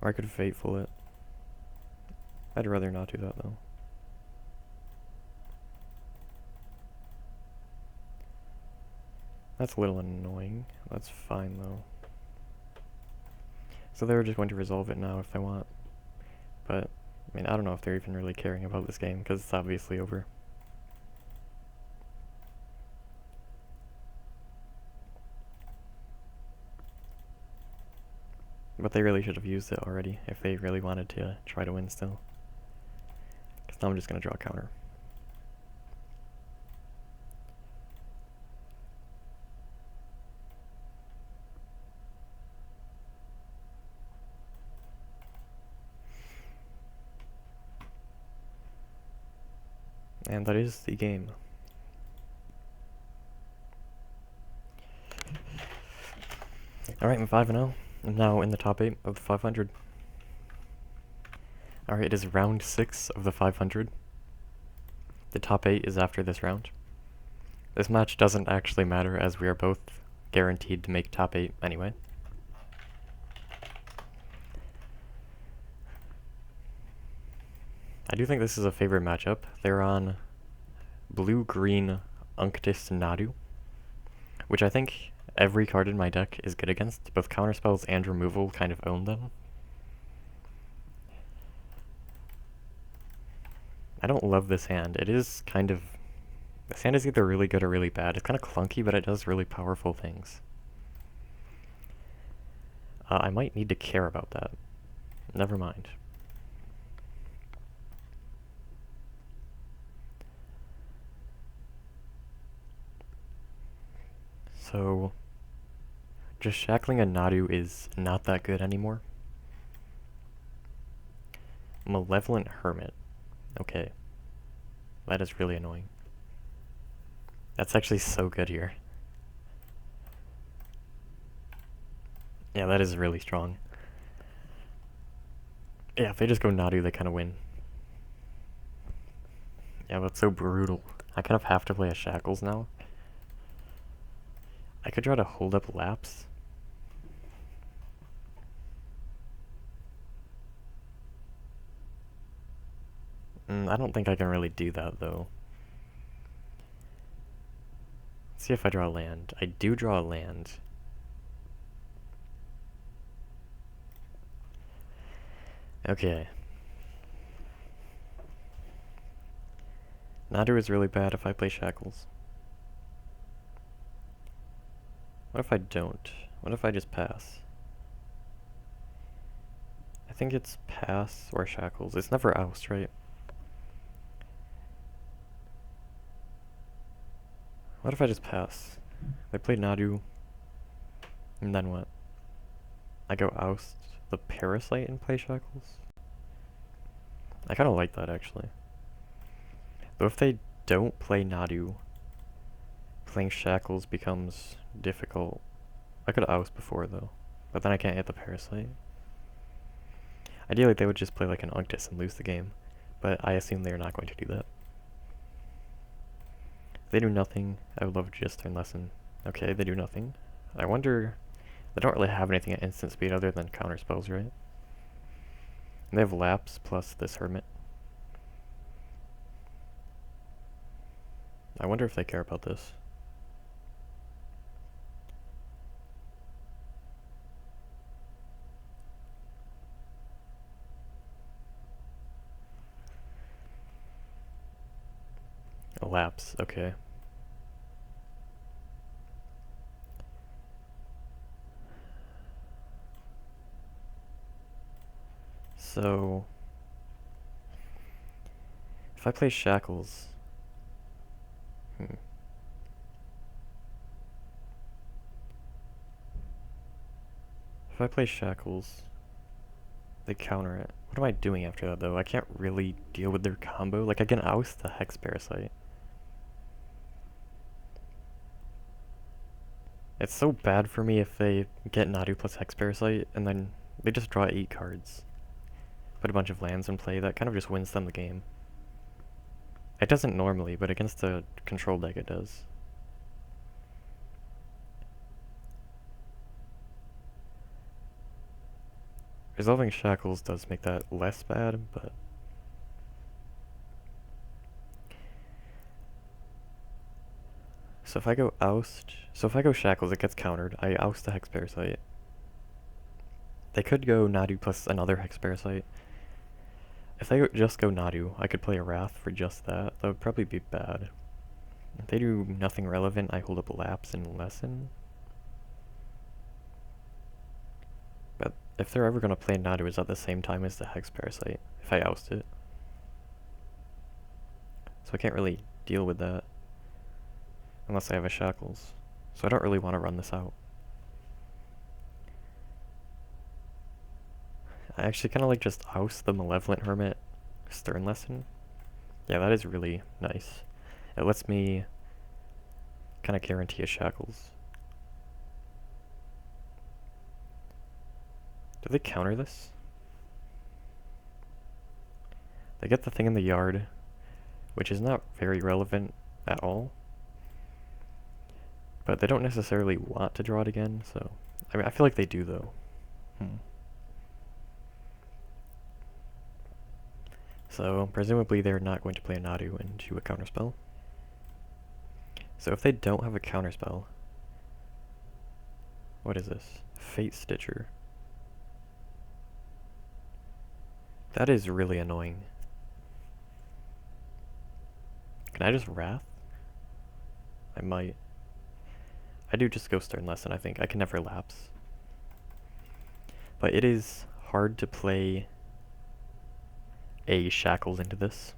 Or I could Fateful it. I'd rather not do that though. That's a little annoying. That's fine though. So they're just going to resolve it now if they want. But, I mean, I don't know if they're even really caring about this game because it's obviously over. But they really should have used it already if they really wanted to try to win still. Because now I'm just going to draw a counter. And that is the game. Alright, I'm 5-0. I'm now in the top 8 of the 500. Alright, it is round 6 of the 500. The top 8 is after this round. This match doesn't actually matter as we are both guaranteed to make top 8 anyway. I do think this is a favorite matchup. They're on blue-green Unctus Nadu, which I think every card in my deck is good against. Both counterspells and removal kind of own them. I don't love this hand. It is kind of... This hand is either really good or really bad. It's kind of clunky, but it does really powerful things. I might need to care about that. Never mind. So, just shackling a Nadu is not that good anymore. Malevolent Hermit. Okay. That is really annoying. That's actually so good here. Yeah, that is really strong. Yeah, if they just go Nadu, they kind of win. Yeah, that's so brutal. I kind of have to play a Shackles now. I could try to hold up Lapse. I don't think I can really do that, though. Let's see if I draw a land. I do draw a land. Okay. Nadu is really bad if I play Shackles. What if I don't? What if I just pass? I think it's pass or Shackles. It's never oust, right? What if I just pass? I play Nadu, and then what? I go oust the Parasite and play Shackles? I kinda like that, actually. Though if they don't play Nadu, playing Shackles becomes difficult. I could oust before, though. But then I can't hit the Parasite. Ideally, they would just play like an Unctus and lose the game. But I assume they're not going to do that. If they do nothing, I would love to just turn lesson. Okay, they do nothing. I wonder... They don't really have anything at instant speed other than counter spells, right? And they have Lapse plus this Hermit. I wonder if they care about this. A Lapse, okay. So... If I play Shackles... If I play Shackles, they counter it. What am I doing after that, though? I can't really deal with their combo. Like, I can oust the Hex Parasite. It's so bad for me if they get Nadu plus Hex Parasite, and then they just draw 8 cards. Put a bunch of lands in play, that kind of just wins them the game. It doesn't normally, but against the control deck it does. Resolving Shackles does make that less bad, but... So if I go oust... So if I go Shackles, it gets countered. I oust the Hex Parasite. They could go Nadu plus another Hex Parasite. If they just go Nadu, I could play a Wrath for just that. That would probably be bad. If they do nothing relevant, I hold up Lapse and Lesson. But if they're ever going to play Nadu, it's at the same time as the Hex Parasite, if I oust it. So I can't really deal with that. Unless I have a Shackles. So I don't really want to run this out. I actually kind of like just oust the Malevolent Hermit Stern Lesson. Yeah, that is really nice. It lets me kind of guarantee a Shackles. Do they counter this? They get the thing in the yard, which is not very relevant at all. But they don't necessarily want to draw it again, so... I mean, I feel like they do, though. So, presumably they're not going to play a Nadu into a counterspell. So if they don't have a counterspell... What is this? Fate Stitcher. That is really annoying. Can I just Wrath? I might. I do just go Stern Lesson, I think. I can never Lapse. But it is hard to play a Shackles into this.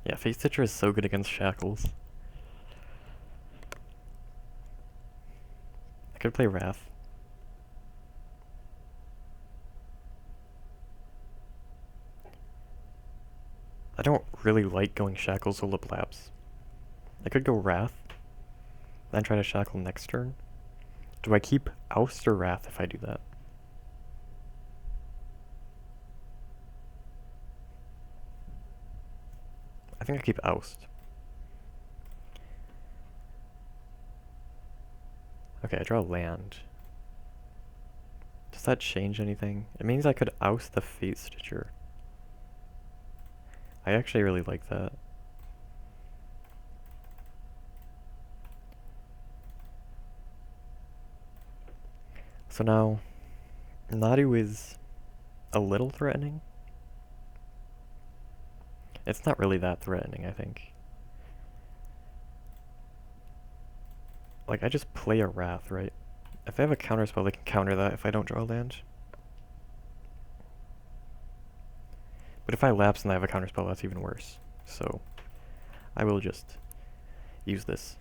Yeah, Fate Stitcher is so good against Shackles. I could play Wrath. I don't really like going Shackles hold up Lapse. I could go Wrath, then try to Shackle next turn. Do I keep Oust or Wrath if I do that? I think I keep Oust. Okay, I draw land. Does that change anything? It means I could oust the Fate Stitcher. I actually really like that. So now, Nadu is a little threatening. It's not really that threatening, I think. Like, I just play a Wrath, right? If I have a counter spell, they can counter that if I don't draw land. But if I lapse and I have a counter spell, that's even worse. So, I will just use this.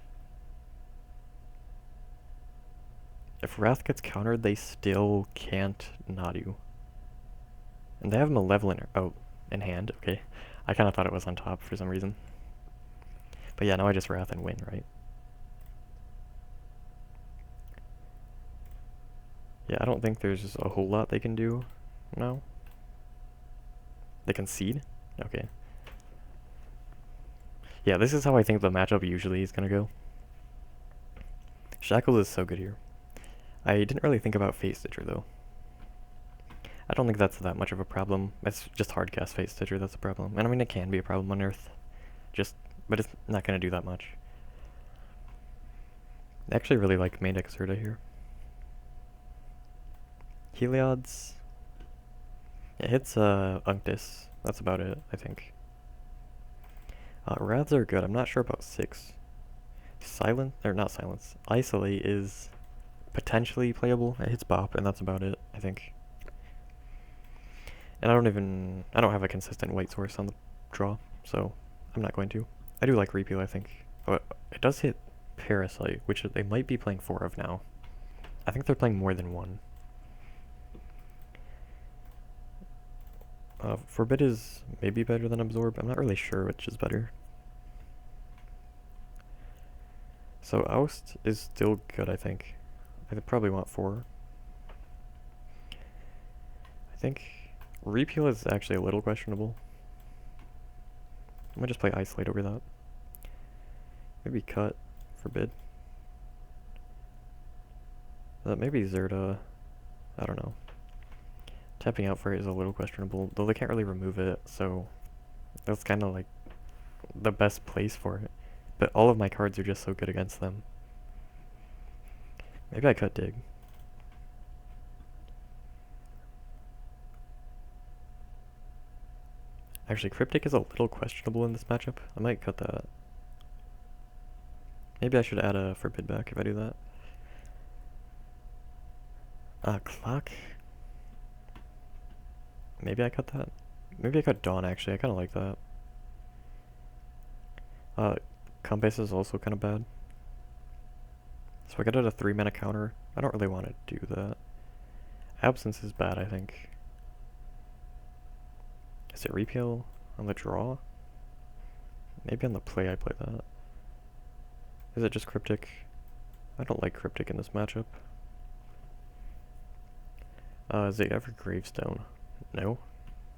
If Wrath gets countered, they still can't Nadu. And they have Malevolent in hand, okay. I kind of thought it was on top for some reason. But yeah, now I just Wrath and win, right? Yeah, I don't think there's a whole lot they can do now. They concede? Okay. Yeah, this is how I think the matchup usually is gonna go. Shackles is so good here. I didn't really think about Fate Stitcher though. I don't think that's that much of a problem. It's just hard cast Fate Stitcher that's a problem. And I mean, it can be a problem on Earth. But it's not gonna do that much. I actually really like main deck Zerta here. Heliod's... It hits Unctus. That's about it, I think. Wraths are good. I'm not sure about 6. Not Silence. Isolate is potentially playable. It hits Bop, and that's about it, I think. And I don't have a consistent white source on the draw, so I'm not going to. I do like Repeal, I think. But it does hit Parasite, which they might be playing 4 of now. I think they're playing more than 1. Forbid is maybe better than Absorb. I'm not really sure which is better. So Oust is still good, I think. I probably want 4. I think Repeal is actually a little questionable. I might just play Isolate over that. Maybe Cut, Forbid. Maybe Zerta. I don't know. Tapping out for it is a little questionable, though they can't really remove it, so that's kind of like the best place for it. But all of my cards are just so good against them. Maybe I cut Dig. Actually, Cryptic is a little questionable in this matchup. I might cut that. Maybe I should add a Forbid back if I do that. Clock. Maybe I cut that. Maybe I cut Dawn, actually. I kind of like that. Compass is also kind of bad. So I got it a 3-mana counter. I don't really want to do that. Absence is bad, I think. Is it Repeal on the draw? Maybe on the play I play that. Is it just Cryptic? I don't like Cryptic in this matchup. Is it ever Gravestone? No,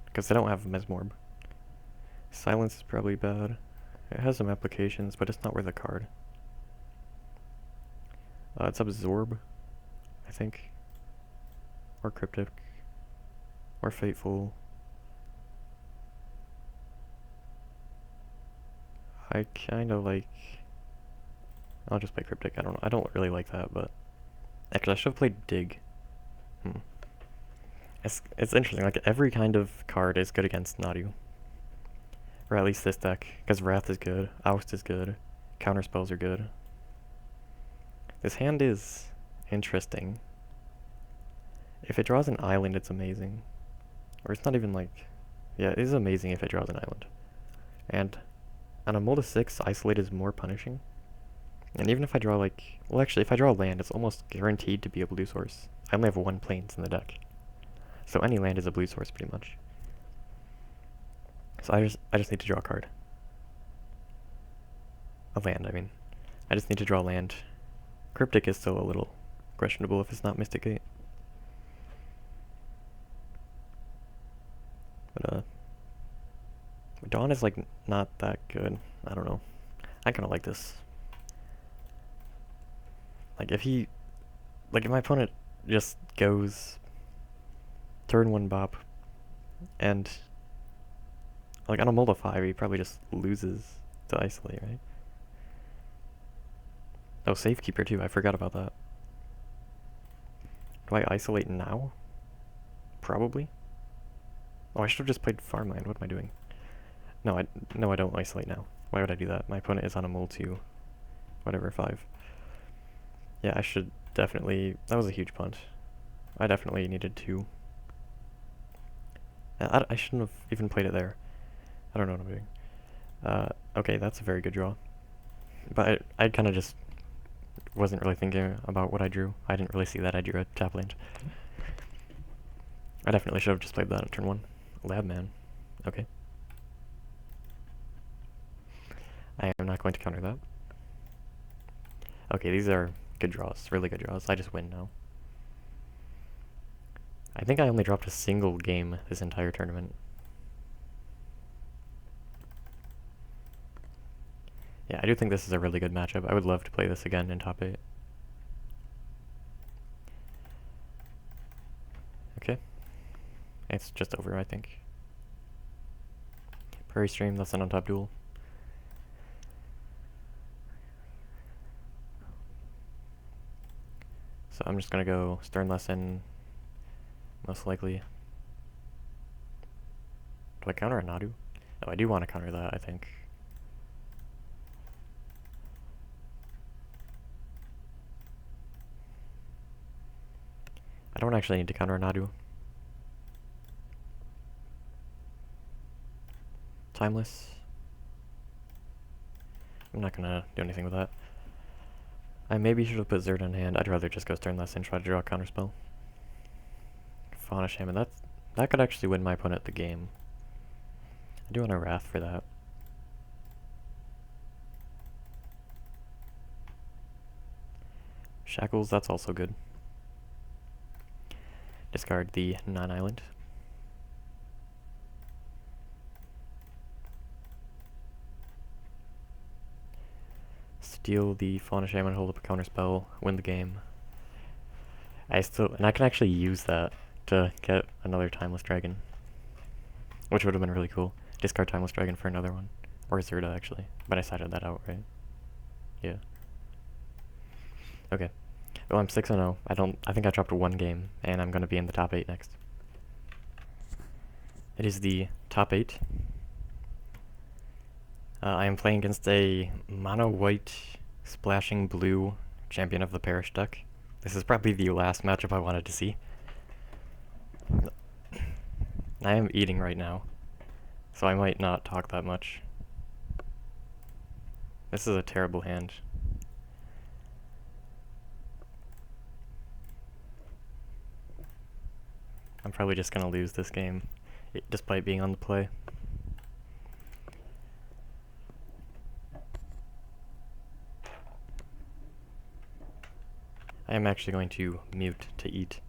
because they don't have Mesmorb. Silence is probably bad. It has some applications, but it's not worth a card. It's Absorb, I think. Or Cryptic. Or Fateful. I kinda like... I'll just play Cryptic, I don't know. I don't really like that, but... Actually, I should have played Dig. It's interesting, like every kind of card is good against Nadu. Or at least this deck, because Wrath is good, Oust is good, counterspells are good. This hand is interesting. If it draws an island, it's amazing. Or it's not even like... Yeah, it is amazing if it draws an island. And on a Molda 6, Isolate is more punishing. And even if I draw like... Well, actually, if I draw land, it's almost guaranteed to be a blue source. I only have 1 plains in the deck. So any land is a blue source, pretty much. So I just need to draw a card. A land, I mean. I just need to draw land. Cryptic is still a little questionable if it's not Mystic Gate. But, Dawn is, like, not that good. I don't know. I kind of like this. Like, if my opponent just goes turn 1 bop, and like on a mold of 5, he probably just loses to isolate, right? Oh, Safekeeper too, I forgot about that. Do I isolate now? Probably. Oh, I should have just played Farmland. What am I doing? No, I don't isolate now. Why would I do that? My opponent is on a mold 2, whatever, 5. Yeah, I should definitely... That was a huge punt. I definitely needed to... I shouldn't have even played it there. I don't know what I'm doing. Okay, that's a very good draw. But I kind of just wasn't really thinking about what I drew. I didn't really see that I drew a tap land. I definitely should have just played that on turn 1. Lab man. Okay. I am not going to counter that. Okay, these are good draws. Really good draws. I just win now. I think I only dropped a single game this entire tournament. Yeah, I do think this is a really good matchup. I would love to play this again in top 8. Okay. It's just over, I think. Prairie Stream, that's an on-top duel. So I'm just gonna go Stern Lesson, most likely. Do I counter a Nadu? No, I do want to counter that, I think. I don't actually need to counter a Nadu. Timeless. I'm not gonna do anything with that. I maybe should have put Zerd in hand. I'd rather just go Stern Lesson and try to draw a counterspell. Fauna Shaman, that could actually win my opponent the game. I do want a Wrath for that. Shackles, that's also good. Discard the non-island. Steal the Fauna Shaman, hold up a counterspell, win the game. And I can actually use that to get another Timeless Dragon, which would have been really cool. Discard Timeless Dragon for another one. Or Zerda, actually. But I sided that out, right? Yeah. Okay. Well, I'm 6-0. I think I dropped 1 game, and I'm gonna be in the top 8 next. It is the top 8. I am playing against a mono-white, splashing blue champion of the Parish deck. This is probably the last matchup I wanted to see. I am eating right now, so I might not talk that much. This is a terrible hand. I'm probably just gonna lose this game, despite being on the play. I am actually going to mute to eat.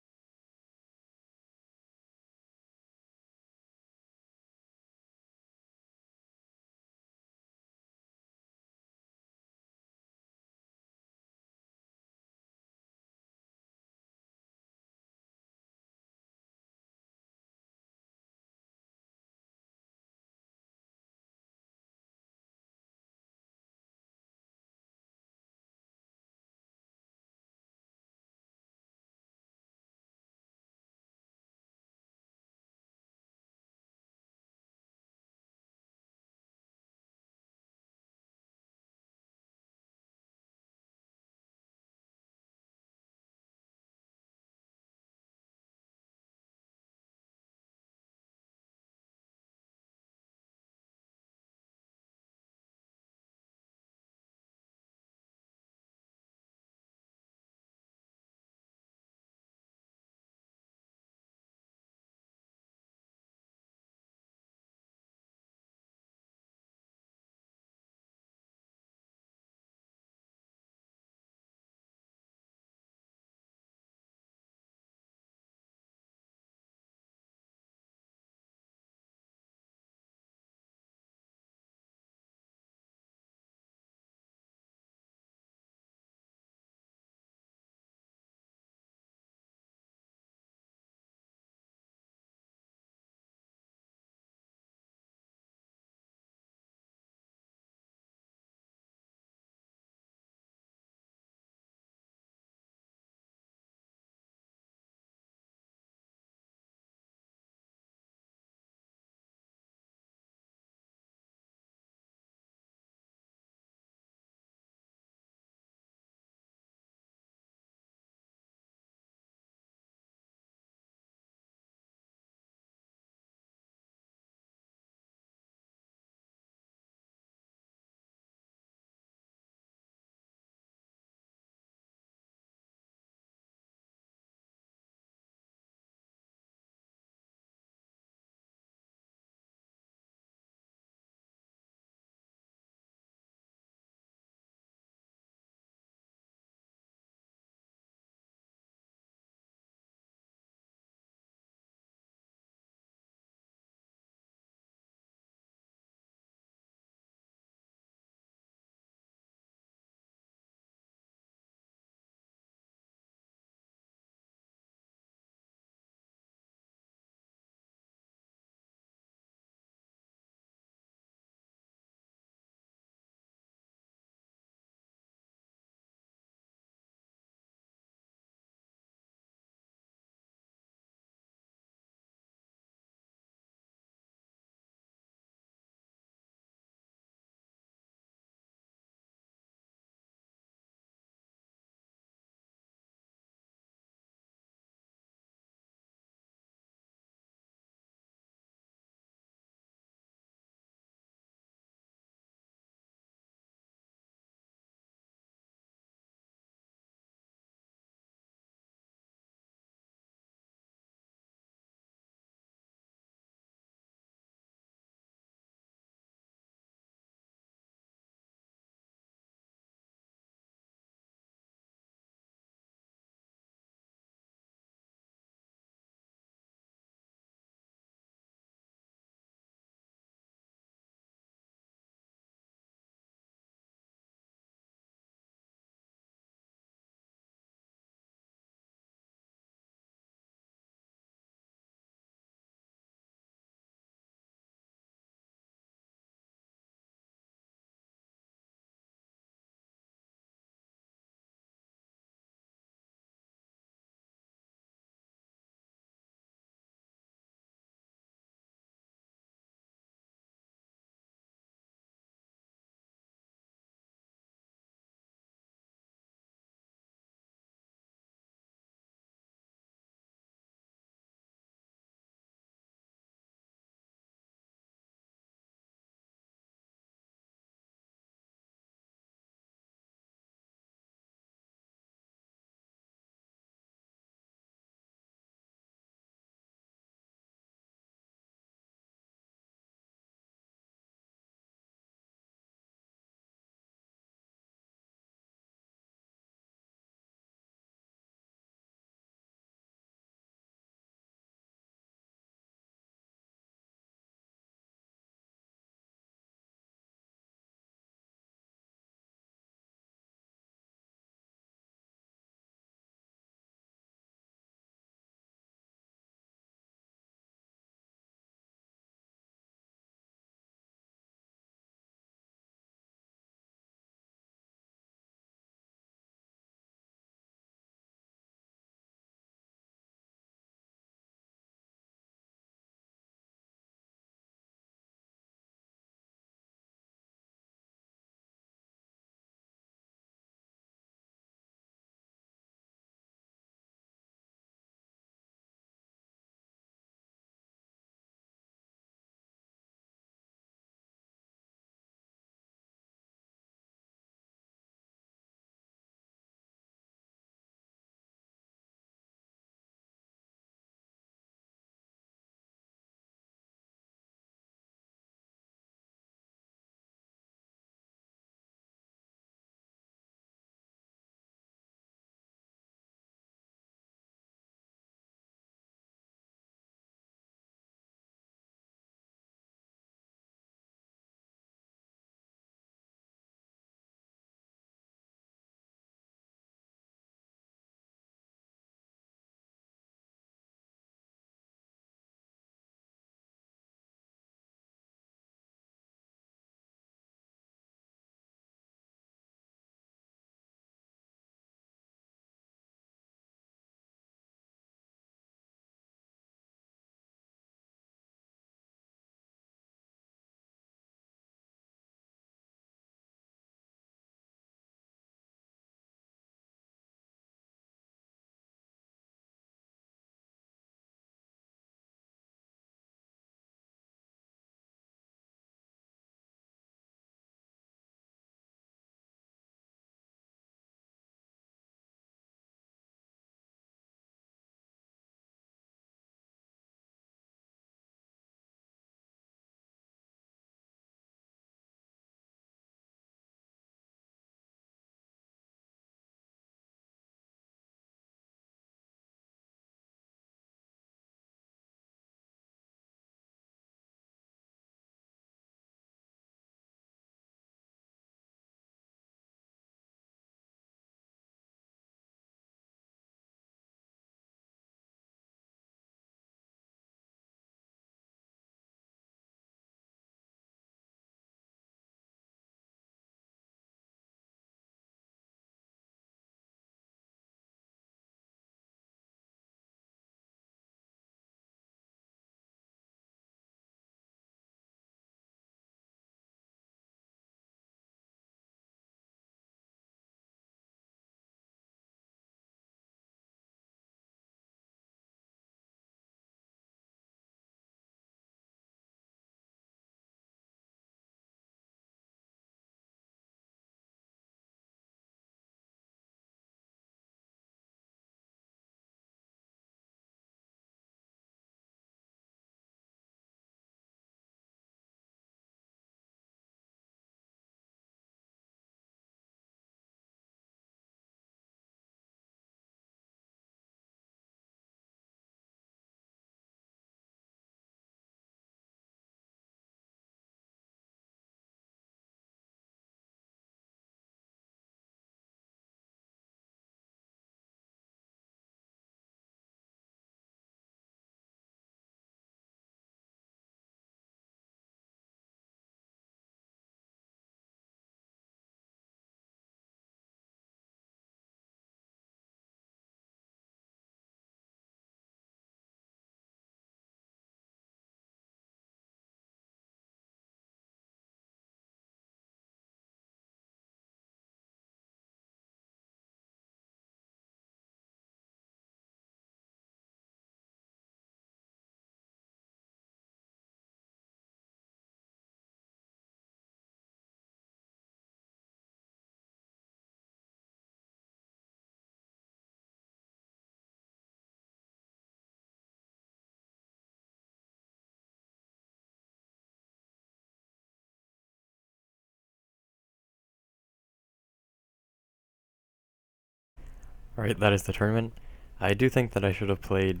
Alright, that is the tournament. I do think that I should have played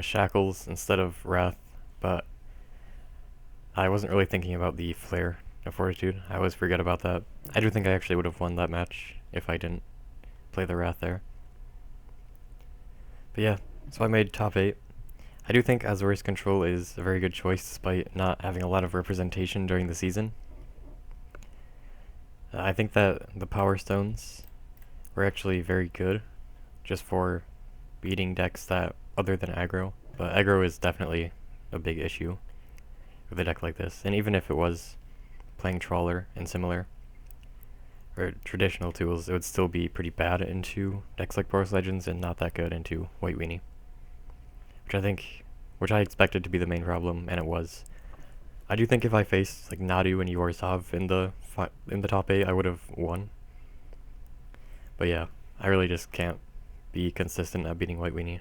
Shackles instead of Wrath, but I wasn't really thinking about the Flare of Fortitude. I always forget about that. I do think I actually would have won that match if I didn't play the Wrath there. But yeah, so I made top 8. I do think Azorius Control is a very good choice despite not having a lot of representation during the season. I think that the Power Stones were actually very good just for beating decks that other than aggro, but aggro is definitely a big issue with a deck like this, and even if it was playing Trawler and similar, or traditional tools, it would still be pretty bad into decks like Boros Legends and not that good into White Weenie, which I expected to be the main problem, and it was. I do think if I faced like Nadu and Yorzhov in the top 8, I would have won. But yeah, I really just can't be consistent at beating White Weenie,